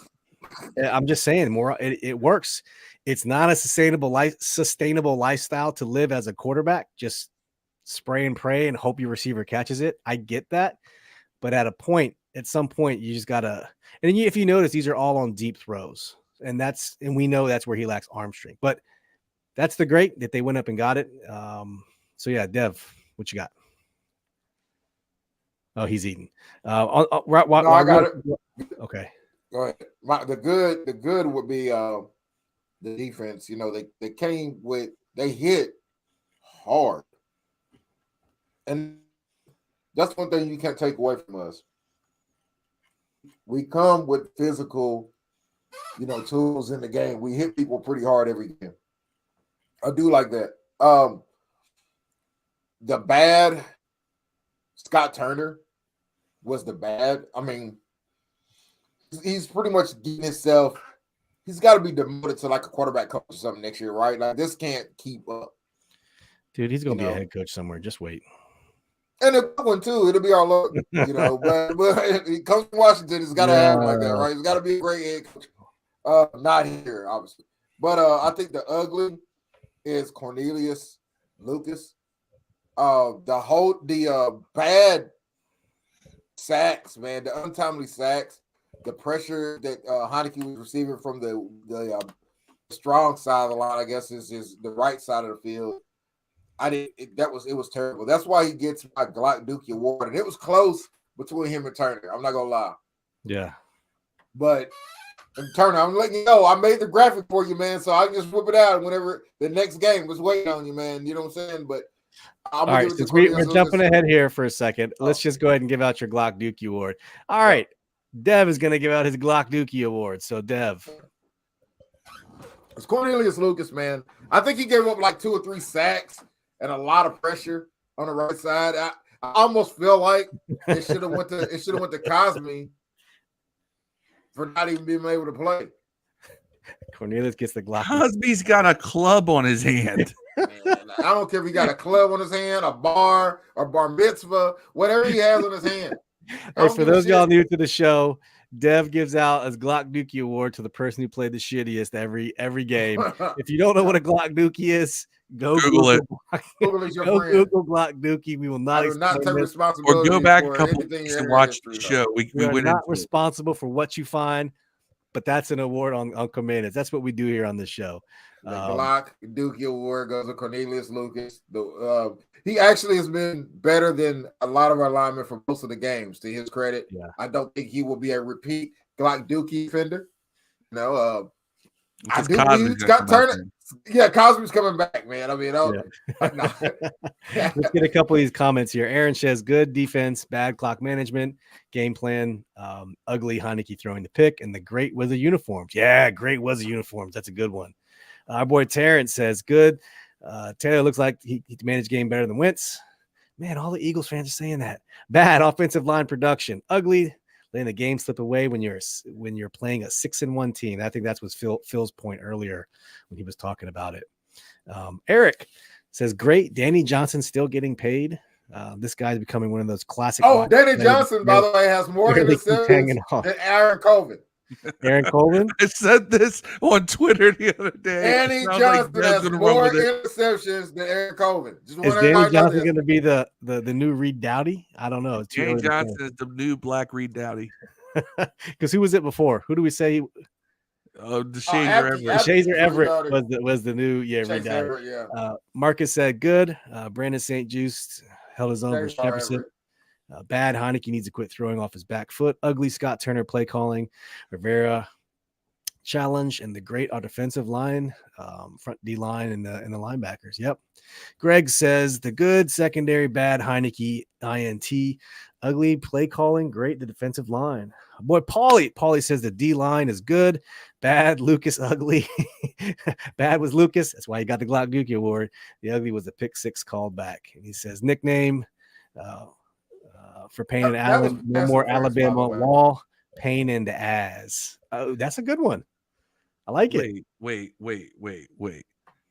I'm just saying, it works. It's not a sustainable lifestyle to live as a quarterback. Just spray and pray and hope your receiver catches it. I get that, but at some point, you just gotta. And if you notice, these are all on deep throws, and we know that's where he lacks arm strength. But that's the great that they went up and got it. So yeah, Dev, what you got? Oh, he's eating. I got it. Okay. Go ahead. The good would be the defense. They came with They hit hard. And that's one thing you can't take away from us. We come with physical, tools in the game. We hit people pretty hard every game. I do like that. The bad Scott Turner was the bad. I mean, he's pretty much getting himself. He's got to be demoted to like a quarterback coach or something next year, right? Like this can't keep up. Dude, he's gonna be a head coach somewhere. Just wait. And a good one too. It'll be our luck, But he comes from Washington. It's got to happen like that, right? It's got to be a great head coach. Not here, obviously. But I think the ugly is Cornelius Lucas. The bad sacks, man, the untimely sacks, the pressure that Heinicke was receiving from the strong side of the line, I guess is the right side of the field. It was terrible. That's why he gets my Glock Dookie award, and it was close between him and Turner. I'm not gonna lie. Yeah, but Turner, I'm letting you know, I made the graphic for you, man, so I can just whip it out whenever the next game was waiting on you, man. You know what I'm saying? But all right, since we're jumping ahead here for a second, let's just go ahead and give out your Glock Dookie award. All right, Dev is going to give out his Glock Dookie award. So, Dev. It's Cornelius Lucas, man. I think he gave up like 2 or 3 sacks and a lot of pressure on the right side. I almost feel like it should have went to Cosme for not even being able to play. Cornelius gets the Glock. Cosby's got a club on his hand. Man, I don't care if he got a club on his hand, a bar mitzvah, whatever he has on his hand. Hey, for those y'all new to the show, Dev gives out his Glock Dookie award to the person who played the shittiest every game. If you don't know what a Glock Dookie is, go Google it. Google Glock Dookie. We will not take responsibility. Or go back a couple weeks to watch the show. We are not responsible for what you find, but that's an award on Commanders. That's what we do here on the show. The Glock Dookie award goes to Cornelius Lucas. He actually has been better than a lot of our linemen for most of the games, to his credit. Yeah. I don't think he will be a repeat Glock Dookie defender. No, Scott Turner. Yeah, Cosby's coming back, man. I mean, let's get a couple of these comments here. Aaron says, good defense, bad clock management, game plan, ugly Heinicke throwing the pick, and the great was the uniforms. Yeah, great was the uniforms. That's a good one. Our boy Terrence says, good. Taylor looks like he managed game better than Wentz. Man, all the Eagles fans are saying that. Bad offensive line production. Ugly. Letting the game slip away when you're playing a 6-1 team. I think that was Phil's point earlier when he was talking about it. Eric says, great. Danny Johnson still getting paid. This guy's becoming one of those classic. Oh, Danny Johnson, by the way, has more interceptions than Aaron Colvin. Aaron Colvin? I said this on Twitter the other day. Danny Johnson has more interceptions than Aaron Colvin. Is Danny Johnson going to be the new Reed Dowdy? I don't know. Danny Johnson is the new Black Reed Dowdy. Because who was it before? Who do we say? Shazer Everett was the new Reed Dowdy. Marcus said good. Brandon St. Just held his own versus Jefferson. Bad Heinicke needs to quit throwing off his back foot. Ugly Scott Turner play calling. Rivera challenge, and the great our defensive line, front D line, and the linebackers. Yep. Greg says the good secondary, bad Heinicke INT. Ugly play calling, great the defensive line. Boy, Paulie says the D line is good. Bad Lucas ugly. Bad was Lucas. That's why he got the Glock Dookie award. The ugly was the pick 6 called back. And he says nickname. For Payne and Allen, no more Alabama wall, Payne and Az. Oh, that's a good one. I like it. Wait.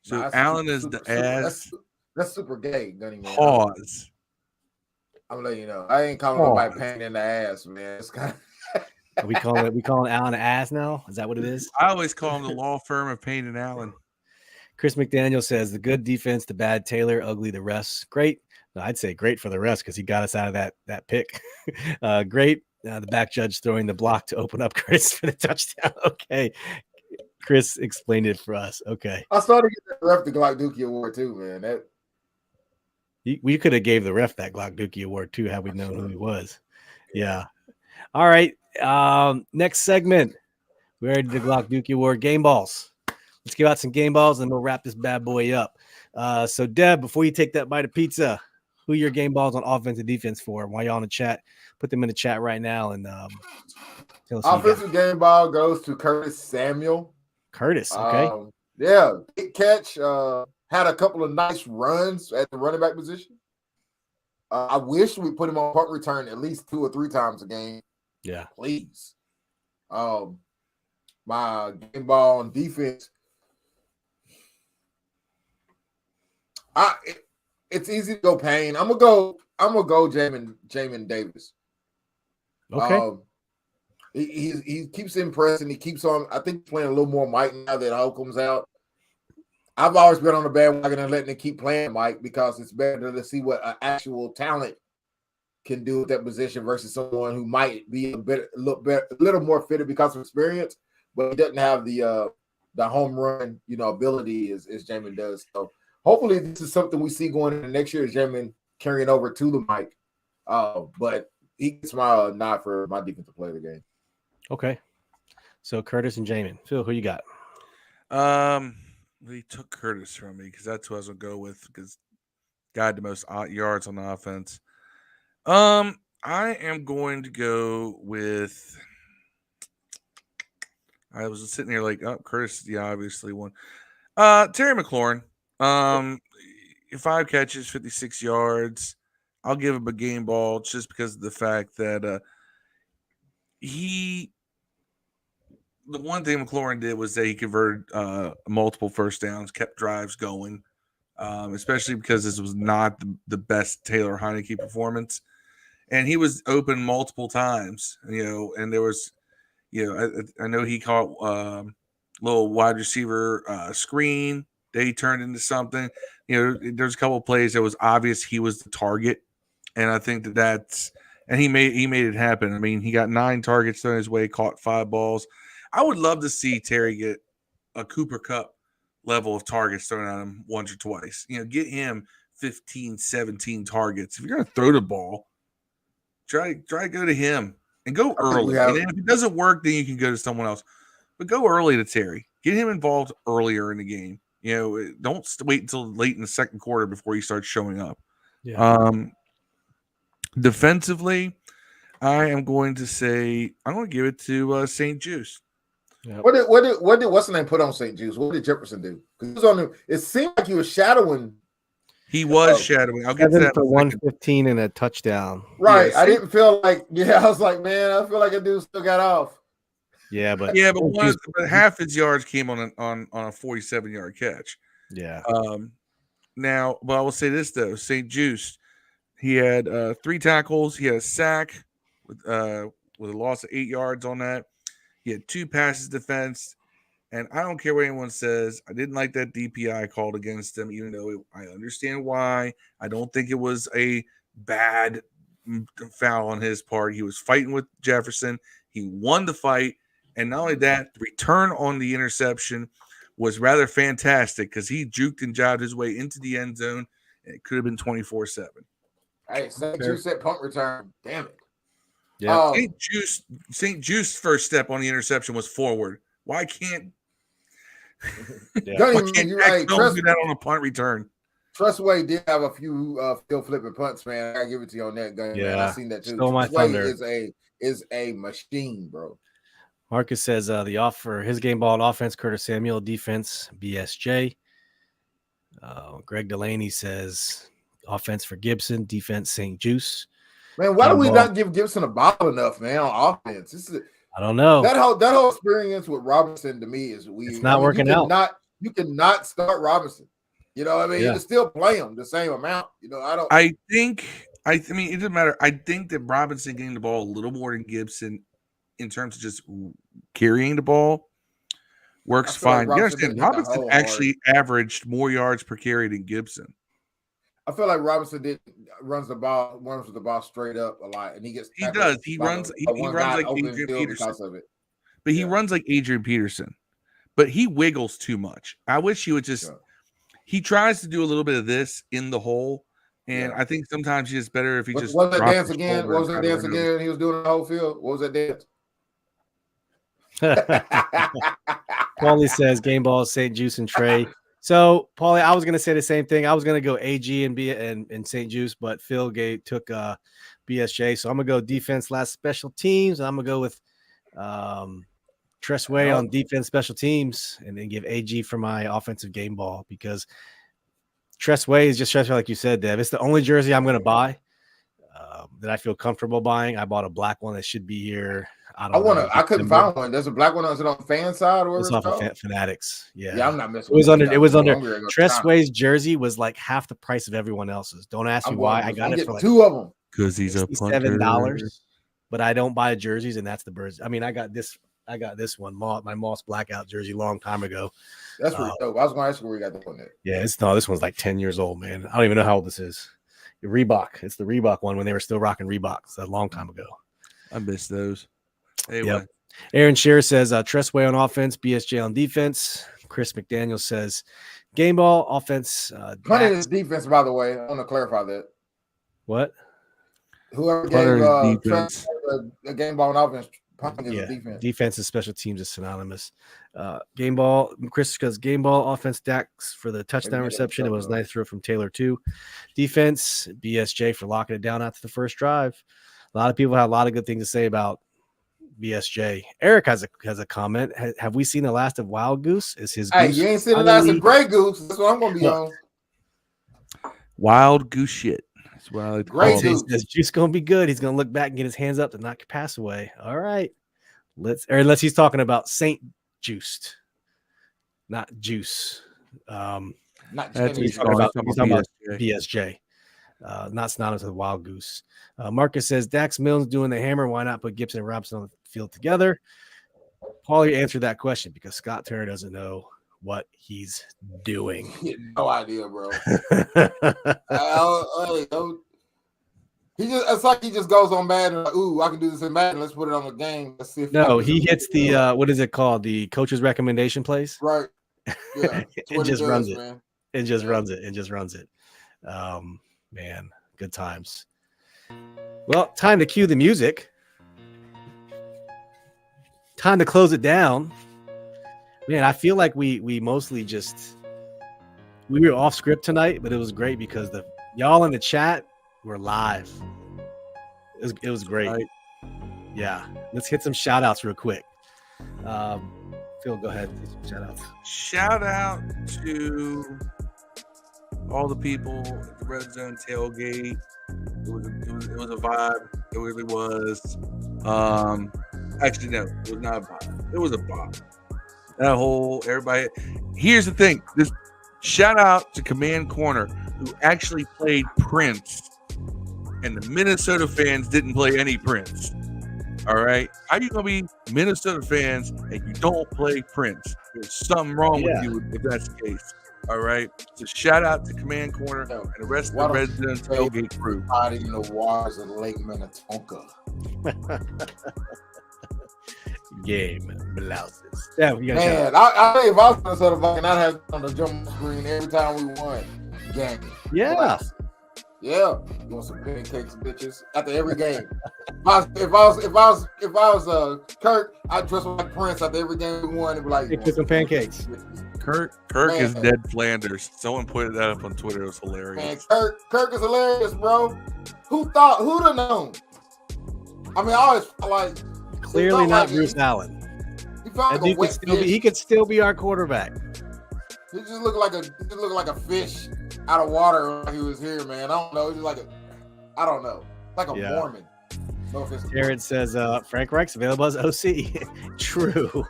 So Allen is the Az. That's super gay, Gunny, man. Pause. I'm letting you know. I ain't calling nobody Payne in the ass, man. It's kind of. we calling Allen an ass now? Is that what it is? I always call him the law firm of Payne and Allen. Chris McDaniel says the good defense, the bad Taylor, ugly the rest. Great. No, I'd say great for the rest because he got us out of that pick. Great. The back judge throwing the block to open up Chris for the touchdown. Okay. Chris explained it for us. Okay. I started to get the ref the Glock Dookie award too, man. We could have gave the ref that Glock Dookie award too had we known who he was. Yeah. All right. Next segment. We already did the Glock Dookie award. Game balls. Let's give out some game balls and we'll wrap this bad boy up. So Deb, before you take that bite of pizza, who your game balls on offense and defense for? While you're on the chat, put them in the chat right now. And tell us offensive game ball goes to Curtis Samuel. Curtis, okay. Yeah, big catch. Had a couple of nice runs at the running back position. I wish we put him on punt return at least 2 or 3 times a game. Yeah, please. My game ball on defense. It's easy to go Payne. I'm gonna go Jamin Davis. Okay. He keeps impressing. He keeps on. I think playing a little more Mike now that Holcomb's out. I've always been on the bandwagon and letting him keep playing Mike because it's better to see what an actual talent can do at that position versus someone who might be a little more fitted because of experience, but he doesn't have the home run ability as Jamin does. So hopefully this is something we see going into next year. Jamin carrying over to the Mike, but he gets my nod for my defensive player of the game. Okay, so Curtis and Jamin. Phil, who you got? He took Curtis from me because that's who I was gonna go with because got the most yards on the offense. I am going to go with. I was sitting here like, oh, Curtis, yeah, obviously won. Terry McLaurin, 5 catches, 56 yards. I'll give him a game ball just because of the fact that the one thing McLaurin did was that he converted multiple first downs, kept drives going, especially because this was not the best Taylor Heineke performance. And he was open multiple times, and there was, I know he caught little wide receiver screen that he turned into something. There's a couple of plays that was obvious he was the target. And I think and he made it happen. I mean, he got 9 targets thrown his way, caught 5 balls. I would love to see Terry get a Cooper Kupp level of targets thrown at him once or twice. Get him 15, 17 targets. If you're going to throw the ball, try to go to him and go early. And if it doesn't work, then you can go to someone else. But go early to Terry. Get him involved earlier in the game. Don't wait until late in the second quarter before he starts showing up. Yeah. Defensively, I am going to say I'm going to give it to St. Juice. Yep. What did what's the name put on St. Juice? What did Jefferson do? Because it seemed like he was shadowing. He was shadowing. I'll get to that for 115 and a touchdown. Right. Yeah, I didn't feel like. I was like, man, I feel like a dude still got off. Yeah, but half his yards came on a 47-yard catch. Yeah. Now, but I will say this though, St. Juice, he had 3 tackles. He had a sack with a loss of 8 yards on that. He had 2 passes defense, and I don't care what anyone says. I didn't like that DPI called against him, even though I understand why. I don't think it was a bad foul on his part. He was fighting with Jefferson. He won the fight, and not only that, the return on the interception was rather fantastic because he juked and jived his way into the end zone, and it could have been 24-7. Hey, St. Juice said punt return. Damn it. Yeah, St. Juice's first step on the interception was forward. Why can't you're right. Don't do that on a punt return? Trustway did have a few field flipping punts, man. I gotta give it to you on that gun. Yeah, I've seen that too. Trustway is a machine, bro. Marcus says the offer his game ball offense, Curtis Samuel, defense, BSJ. Greg Delaney says offense for Gibson, defense, St. Juice. Man, why do we not give Gibson a ball enough, man, on offense? I don't know. That whole experience with Robinson to me is weird. It's not working out. You cannot start Robinson. You know what I mean? You can still play him the same amount. I mean, it doesn't matter. I think that Robinson getting the ball a little more than Gibson in terms of just carrying the ball works fine. You understand? Robinson actually averaged more yards per carry than Gibson. I feel like Robinson runs the ball straight up a lot, and he does. He runs like Adrian Peterson. But he runs like Adrian Peterson. But he wiggles too much. I wish he would just. Yeah. He tries to do a little bit of this in the hole, and I think sometimes it's better if he just. What was that dance again? What was that dance again? He was doing the whole field. What was that dance? Paulie says game ball, St. Juice and Trey. So, Paulie, I was going to say the same thing. I was going to go AG and St. Juice, but Phil took BSJ. So I'm going to go defense last special teams. I'm going to go with Tressway on defense special teams and then give AG for my offensive game ball because Tressway is just Tressway, like you said, Dev. It's the only jersey I'm going to buy that I feel comfortable buying. I bought a black one that should be here. I couldn't find one. There's a black one. Is it on fan side or it's off of Fanatics? Yeah, I'm not messing. It was under Tressway's jersey was like half the price of everyone else's. Don't ask me why. I got it for like two of them because he's a $7. But I don't buy jerseys, and that's the birds. I mean, I got this one, my Moss blackout jersey, long time ago. That's pretty dope. I was going to ask you where you got the one there. Yeah, this one's like 10 years old, man. I don't even know how old this is. Reebok. It's the Reebok one when they were still rocking Reeboks a long time ago. I miss those. Anyway. Yep. Aaron Shearer says Tressway on offense, BSJ on defense. Chris McDaniel says game ball offense. Hunter is defense, by the way. I want to clarify that. What? Whoever gave defense. The game ball on offense. Defense and special teams is synonymous. Game ball, Chris goes game ball offense. Dax for the touchdown reception. It was a nice throw from Taylor too. Defense, BSJ for locking it down after the first drive. A lot of people have a lot of good things to say about BSJ. Eric has a comment. Have we seen the last of Wild Goose? Is his goose you ain't seen the last of Grey Goose? That's what I'm gonna be on. Wild Goose shit. That's what I like to call it. His juice gonna be good. He's gonna look back and get his hands up to knock your pass away. All right. Unless he's talking about Saint Juiced, not Juice. Not he's talking about BSJ. Not synonymous with Wild Goose. Marcus says Dax Milne's doing the hammer. Why not put Gibson and Robinson on the field together? Paulie answered that question because Scott Turner doesn't know what he's doing. No idea, bro. It's like he just goes on Madden. Like, ooh, I can do this in Madden. Let's put it on the game. Let's see if he hits the what is it called? The coach's recommendation plays. Right. Yeah. It just runs it. Man. It just runs it. Man, good times. Well, time to cue the music. Time to close it down. Man, I feel like we mostly we were off script tonight, but it was great because y'all in the chat were live. It was great. Right. Yeah. Let's hit some shout outs real quick. Phil, go ahead. Shout outs. Shout out to all the people at the Red Zone tailgate. It was a vibe. It really was. Actually, no, it was not a vibe. It was a vibe. That whole everybody. Here's the thing. This shout out to Command Corner, who actually played Prince, and the Minnesota fans didn't play any Prince. All right, how you gonna be Minnesota fans and you don't play Prince? There's something wrong with you if that's the case. All right, so shout out to Command Corner and the rest of the Resident Tailgate crew. Out in the waters of Lake Minnetonka. Game blouses. Yeah, man, I think if I was Minnesota Viking, I'd have on the jump screen every time we won. Game. Yeah. Blouses. Yeah, you want some pancakes, bitches, after every game. If I was Kirk, I'd dress like Prince after every game we won and be like, get some pancakes. Kirk is dead Flanders. Someone pointed that up on Twitter. It was hilarious. Man, Kirk is hilarious, bro. Who'd have known? I mean, I always felt like clearly not Bruce Allen. He could still be our quarterback. He just looked like a fish out of water when he was here, man. I don't know. He's like I don't know. Like a Mormon. No offense. Jared says Frank Reich's available as OC. True.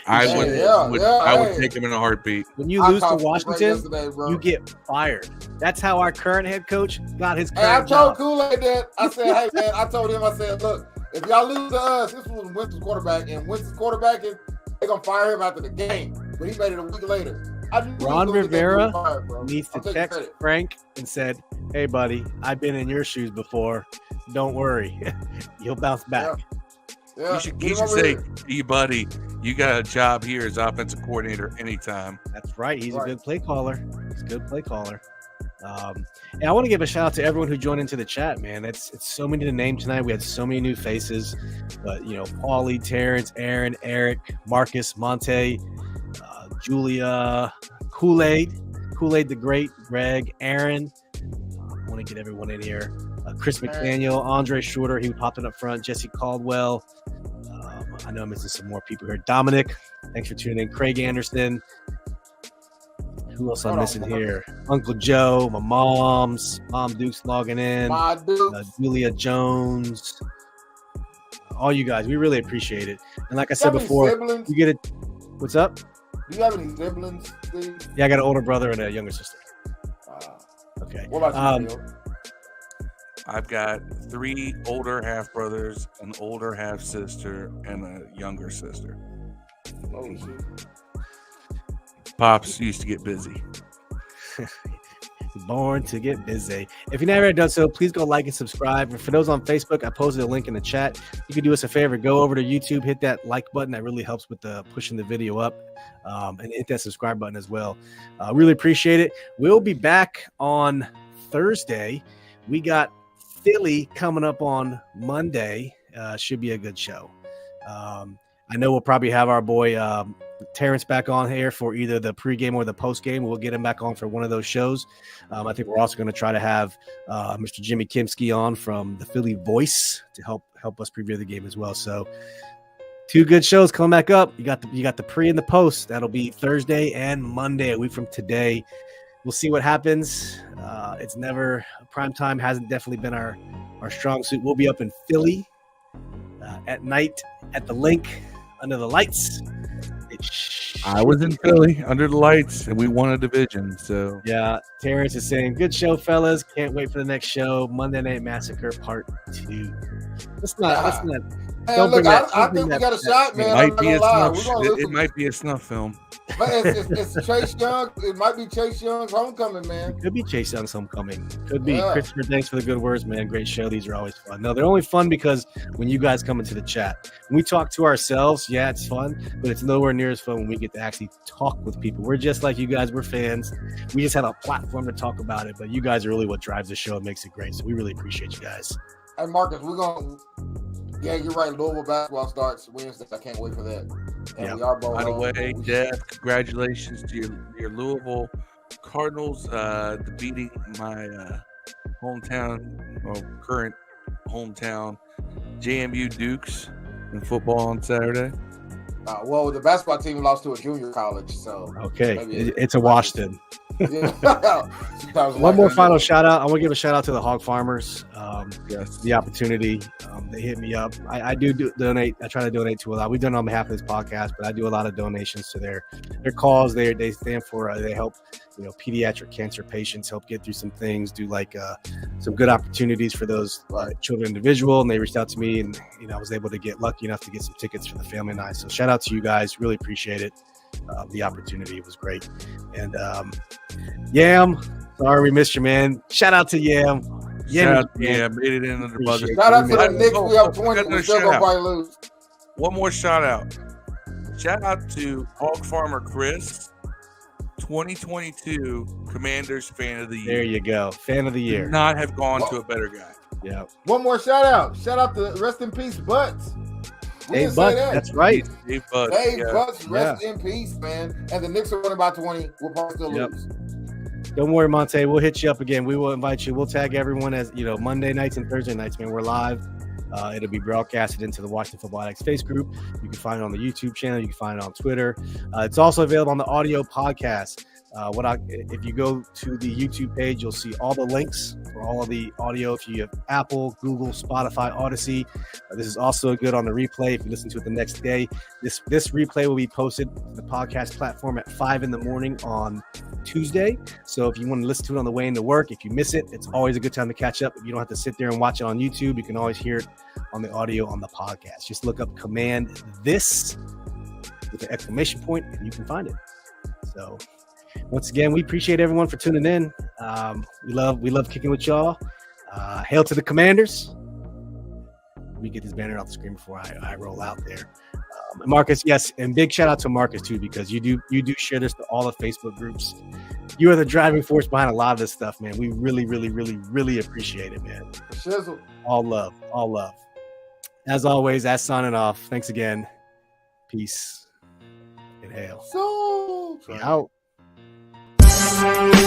I would take him in a heartbeat. When you lose to Washington, you get fired. That's how our current head coach got his current job. I told Kool-Aid that. I said, hey, man, I told him, look, if y'all lose to us, this was Winston's quarterback, and Winston's quarterbacking, they're going to fire him after the game. But he made it a week later. Ron Rivera needs to text Frank and said, hey, buddy, I've been in your shoes before. Don't worry. You'll bounce back. Yeah. You should say, hey, buddy, you got a job here as offensive coordinator anytime. That's right. He's a good play caller. And I want to give a shout out to everyone who joined into the chat, man. It's so many to name tonight. We had so many new faces, but Paulie, Terrence, Aaron, Eric, Marcus, Monte, Julia, Kool-Aid the Great, Greg, Aaron. I want to get everyone in here. Chris McDaniel, Andre Shorter, he popped it up front. Jesse Caldwell. I know I'm missing some more people here. Dominic, thanks for tuning in. Craig Anderson. Who else I'm missing here? Uncle Joe, my Mom Duke's logging in. Julia Jones. All you guys, we really appreciate it. And like I said before, you get it. What's up? Do you have any siblings, Steve? Yeah, I got an older brother and a younger sister. Okay. What about you, Bill? I've got 3 older half brothers, an older half sister, and a younger sister. Oh, shit. Pops used to get busy. Born to get busy. If you've never done so, please go like and subscribe. And for those on Facebook, I posted a link in the chat. You can do us a favor, go over to YouTube, hit that like button. That really helps with pushing the video up, and hit that subscribe button as well. Really appreciate it. We'll be back on Thursday. We got Philly coming up on Monday. Should be a good show. I know we'll probably have our boy Terrence back on here for either the pregame or the postgame. We'll get him back on for one of those shows. I think we're also going to try to have Mr. Jimmy Kimsky on from the Philly Voice to help us preview the game as well. So 2 good shows coming back up. You got the pre and the post. That'll be Thursday and Monday, a week from today. We'll see what happens. It's never prime time. Hasn't definitely been our strong suit. We'll be up in Philly at night at the link under the lights. I was in Philly under the lights, and we won a division. So yeah, Terrence is saying, "Good show, fellas. Can't wait for the next show, Monday Night Massacre Part 2." Let's not. Hey, look, I think we got a shot, man. It might be a snuff film. But it's Chase Young. It might be Chase Young's homecoming, man. It could be Chase Young's homecoming. Could be. Yeah. Christopher, thanks for the good words, man. Great show. These are always fun. No, they're only fun because when you guys come into the chat, when we talk to ourselves, yeah, it's fun, but it's nowhere near as fun when we get to actually talk with people. We're just like you guys. We're fans. We just have a platform to talk about it, but you guys are really what drives the show and makes it great. So we really appreciate you guys. Hey, Marcus, yeah, you're right. Louisville basketball starts Wednesday. I can't wait for that. And we are both. By the way, Jeff, congratulations to your Louisville Cardinals beating my hometown or current hometown JMU Dukes in football on Saturday. Well, the basketball team lost to a junior college, so okay, it's a wash then. One more final shout out. I want to give a shout out to the Hog Farmers. Yes, the opportunity. They hit me up. I do donate. I try to donate to a lot. We've done it on behalf of this podcast, but I do a lot of donations to their cause. They stand for. They help pediatric cancer patients, help get through some things. Do like some good opportunities for those children individual. And they reached out to me, and I was able to get lucky enough to get some tickets for the family and I. So shout out to you guys. Really appreciate it. The opportunity was great. And Yam, sorry we missed you, man. Shout out to Yam. Made it in under buzzer. Shout out to the Knicks. We have 20. We're still gonna probably lose. One more shout out. Shout out to Hog Farmer Chris, 2022 Commanders Fan of the Year. There you go, Fan of the Year. Could not have gone to a better guy. Yeah. One more shout out. Shout out to Rest in Peace Butts. Dave Butts, that's right. Dave Butts, rest in peace, man. And the Knicks are winning by 20. We'll probably still lose. Don't worry, Monte. We'll hit you up again. We will invite you. We'll tag everyone as Monday nights and Thursday nights, man. We're live. It'll be broadcasted into the Washington Football Addicts Face group. You can find it on the YouTube channel. You can find it on Twitter. It's also available on the audio podcast. If you go to the YouTube page, you'll see all the links for all of the audio. If you have Apple, Google, Spotify, Odyssey, this is also good on the replay. If you listen to it the next day, this replay will be posted to the podcast platform at 5 a.m. on Tuesday. So if you want to listen to it on the way into work, if you miss it, it's always a good time to catch up. If you don't have to sit there and watch it on YouTube, you can always hear it on the audio on the podcast. Just look up Command This with the exclamation point, and you can find it. So once again, we appreciate everyone for tuning in. We love kicking with y'all. Hail to the Commanders. Let me get this banner off the screen before I roll out there. Marcus, yes, and big shout out to Marcus too, because you do share this to all the Facebook groups. You are the driving force behind a lot of this stuff, man. We really, really, really, really appreciate it, man. Shizzle. All love. As always, that's signing off. Thanks again. Peace and hail. So out. Peace.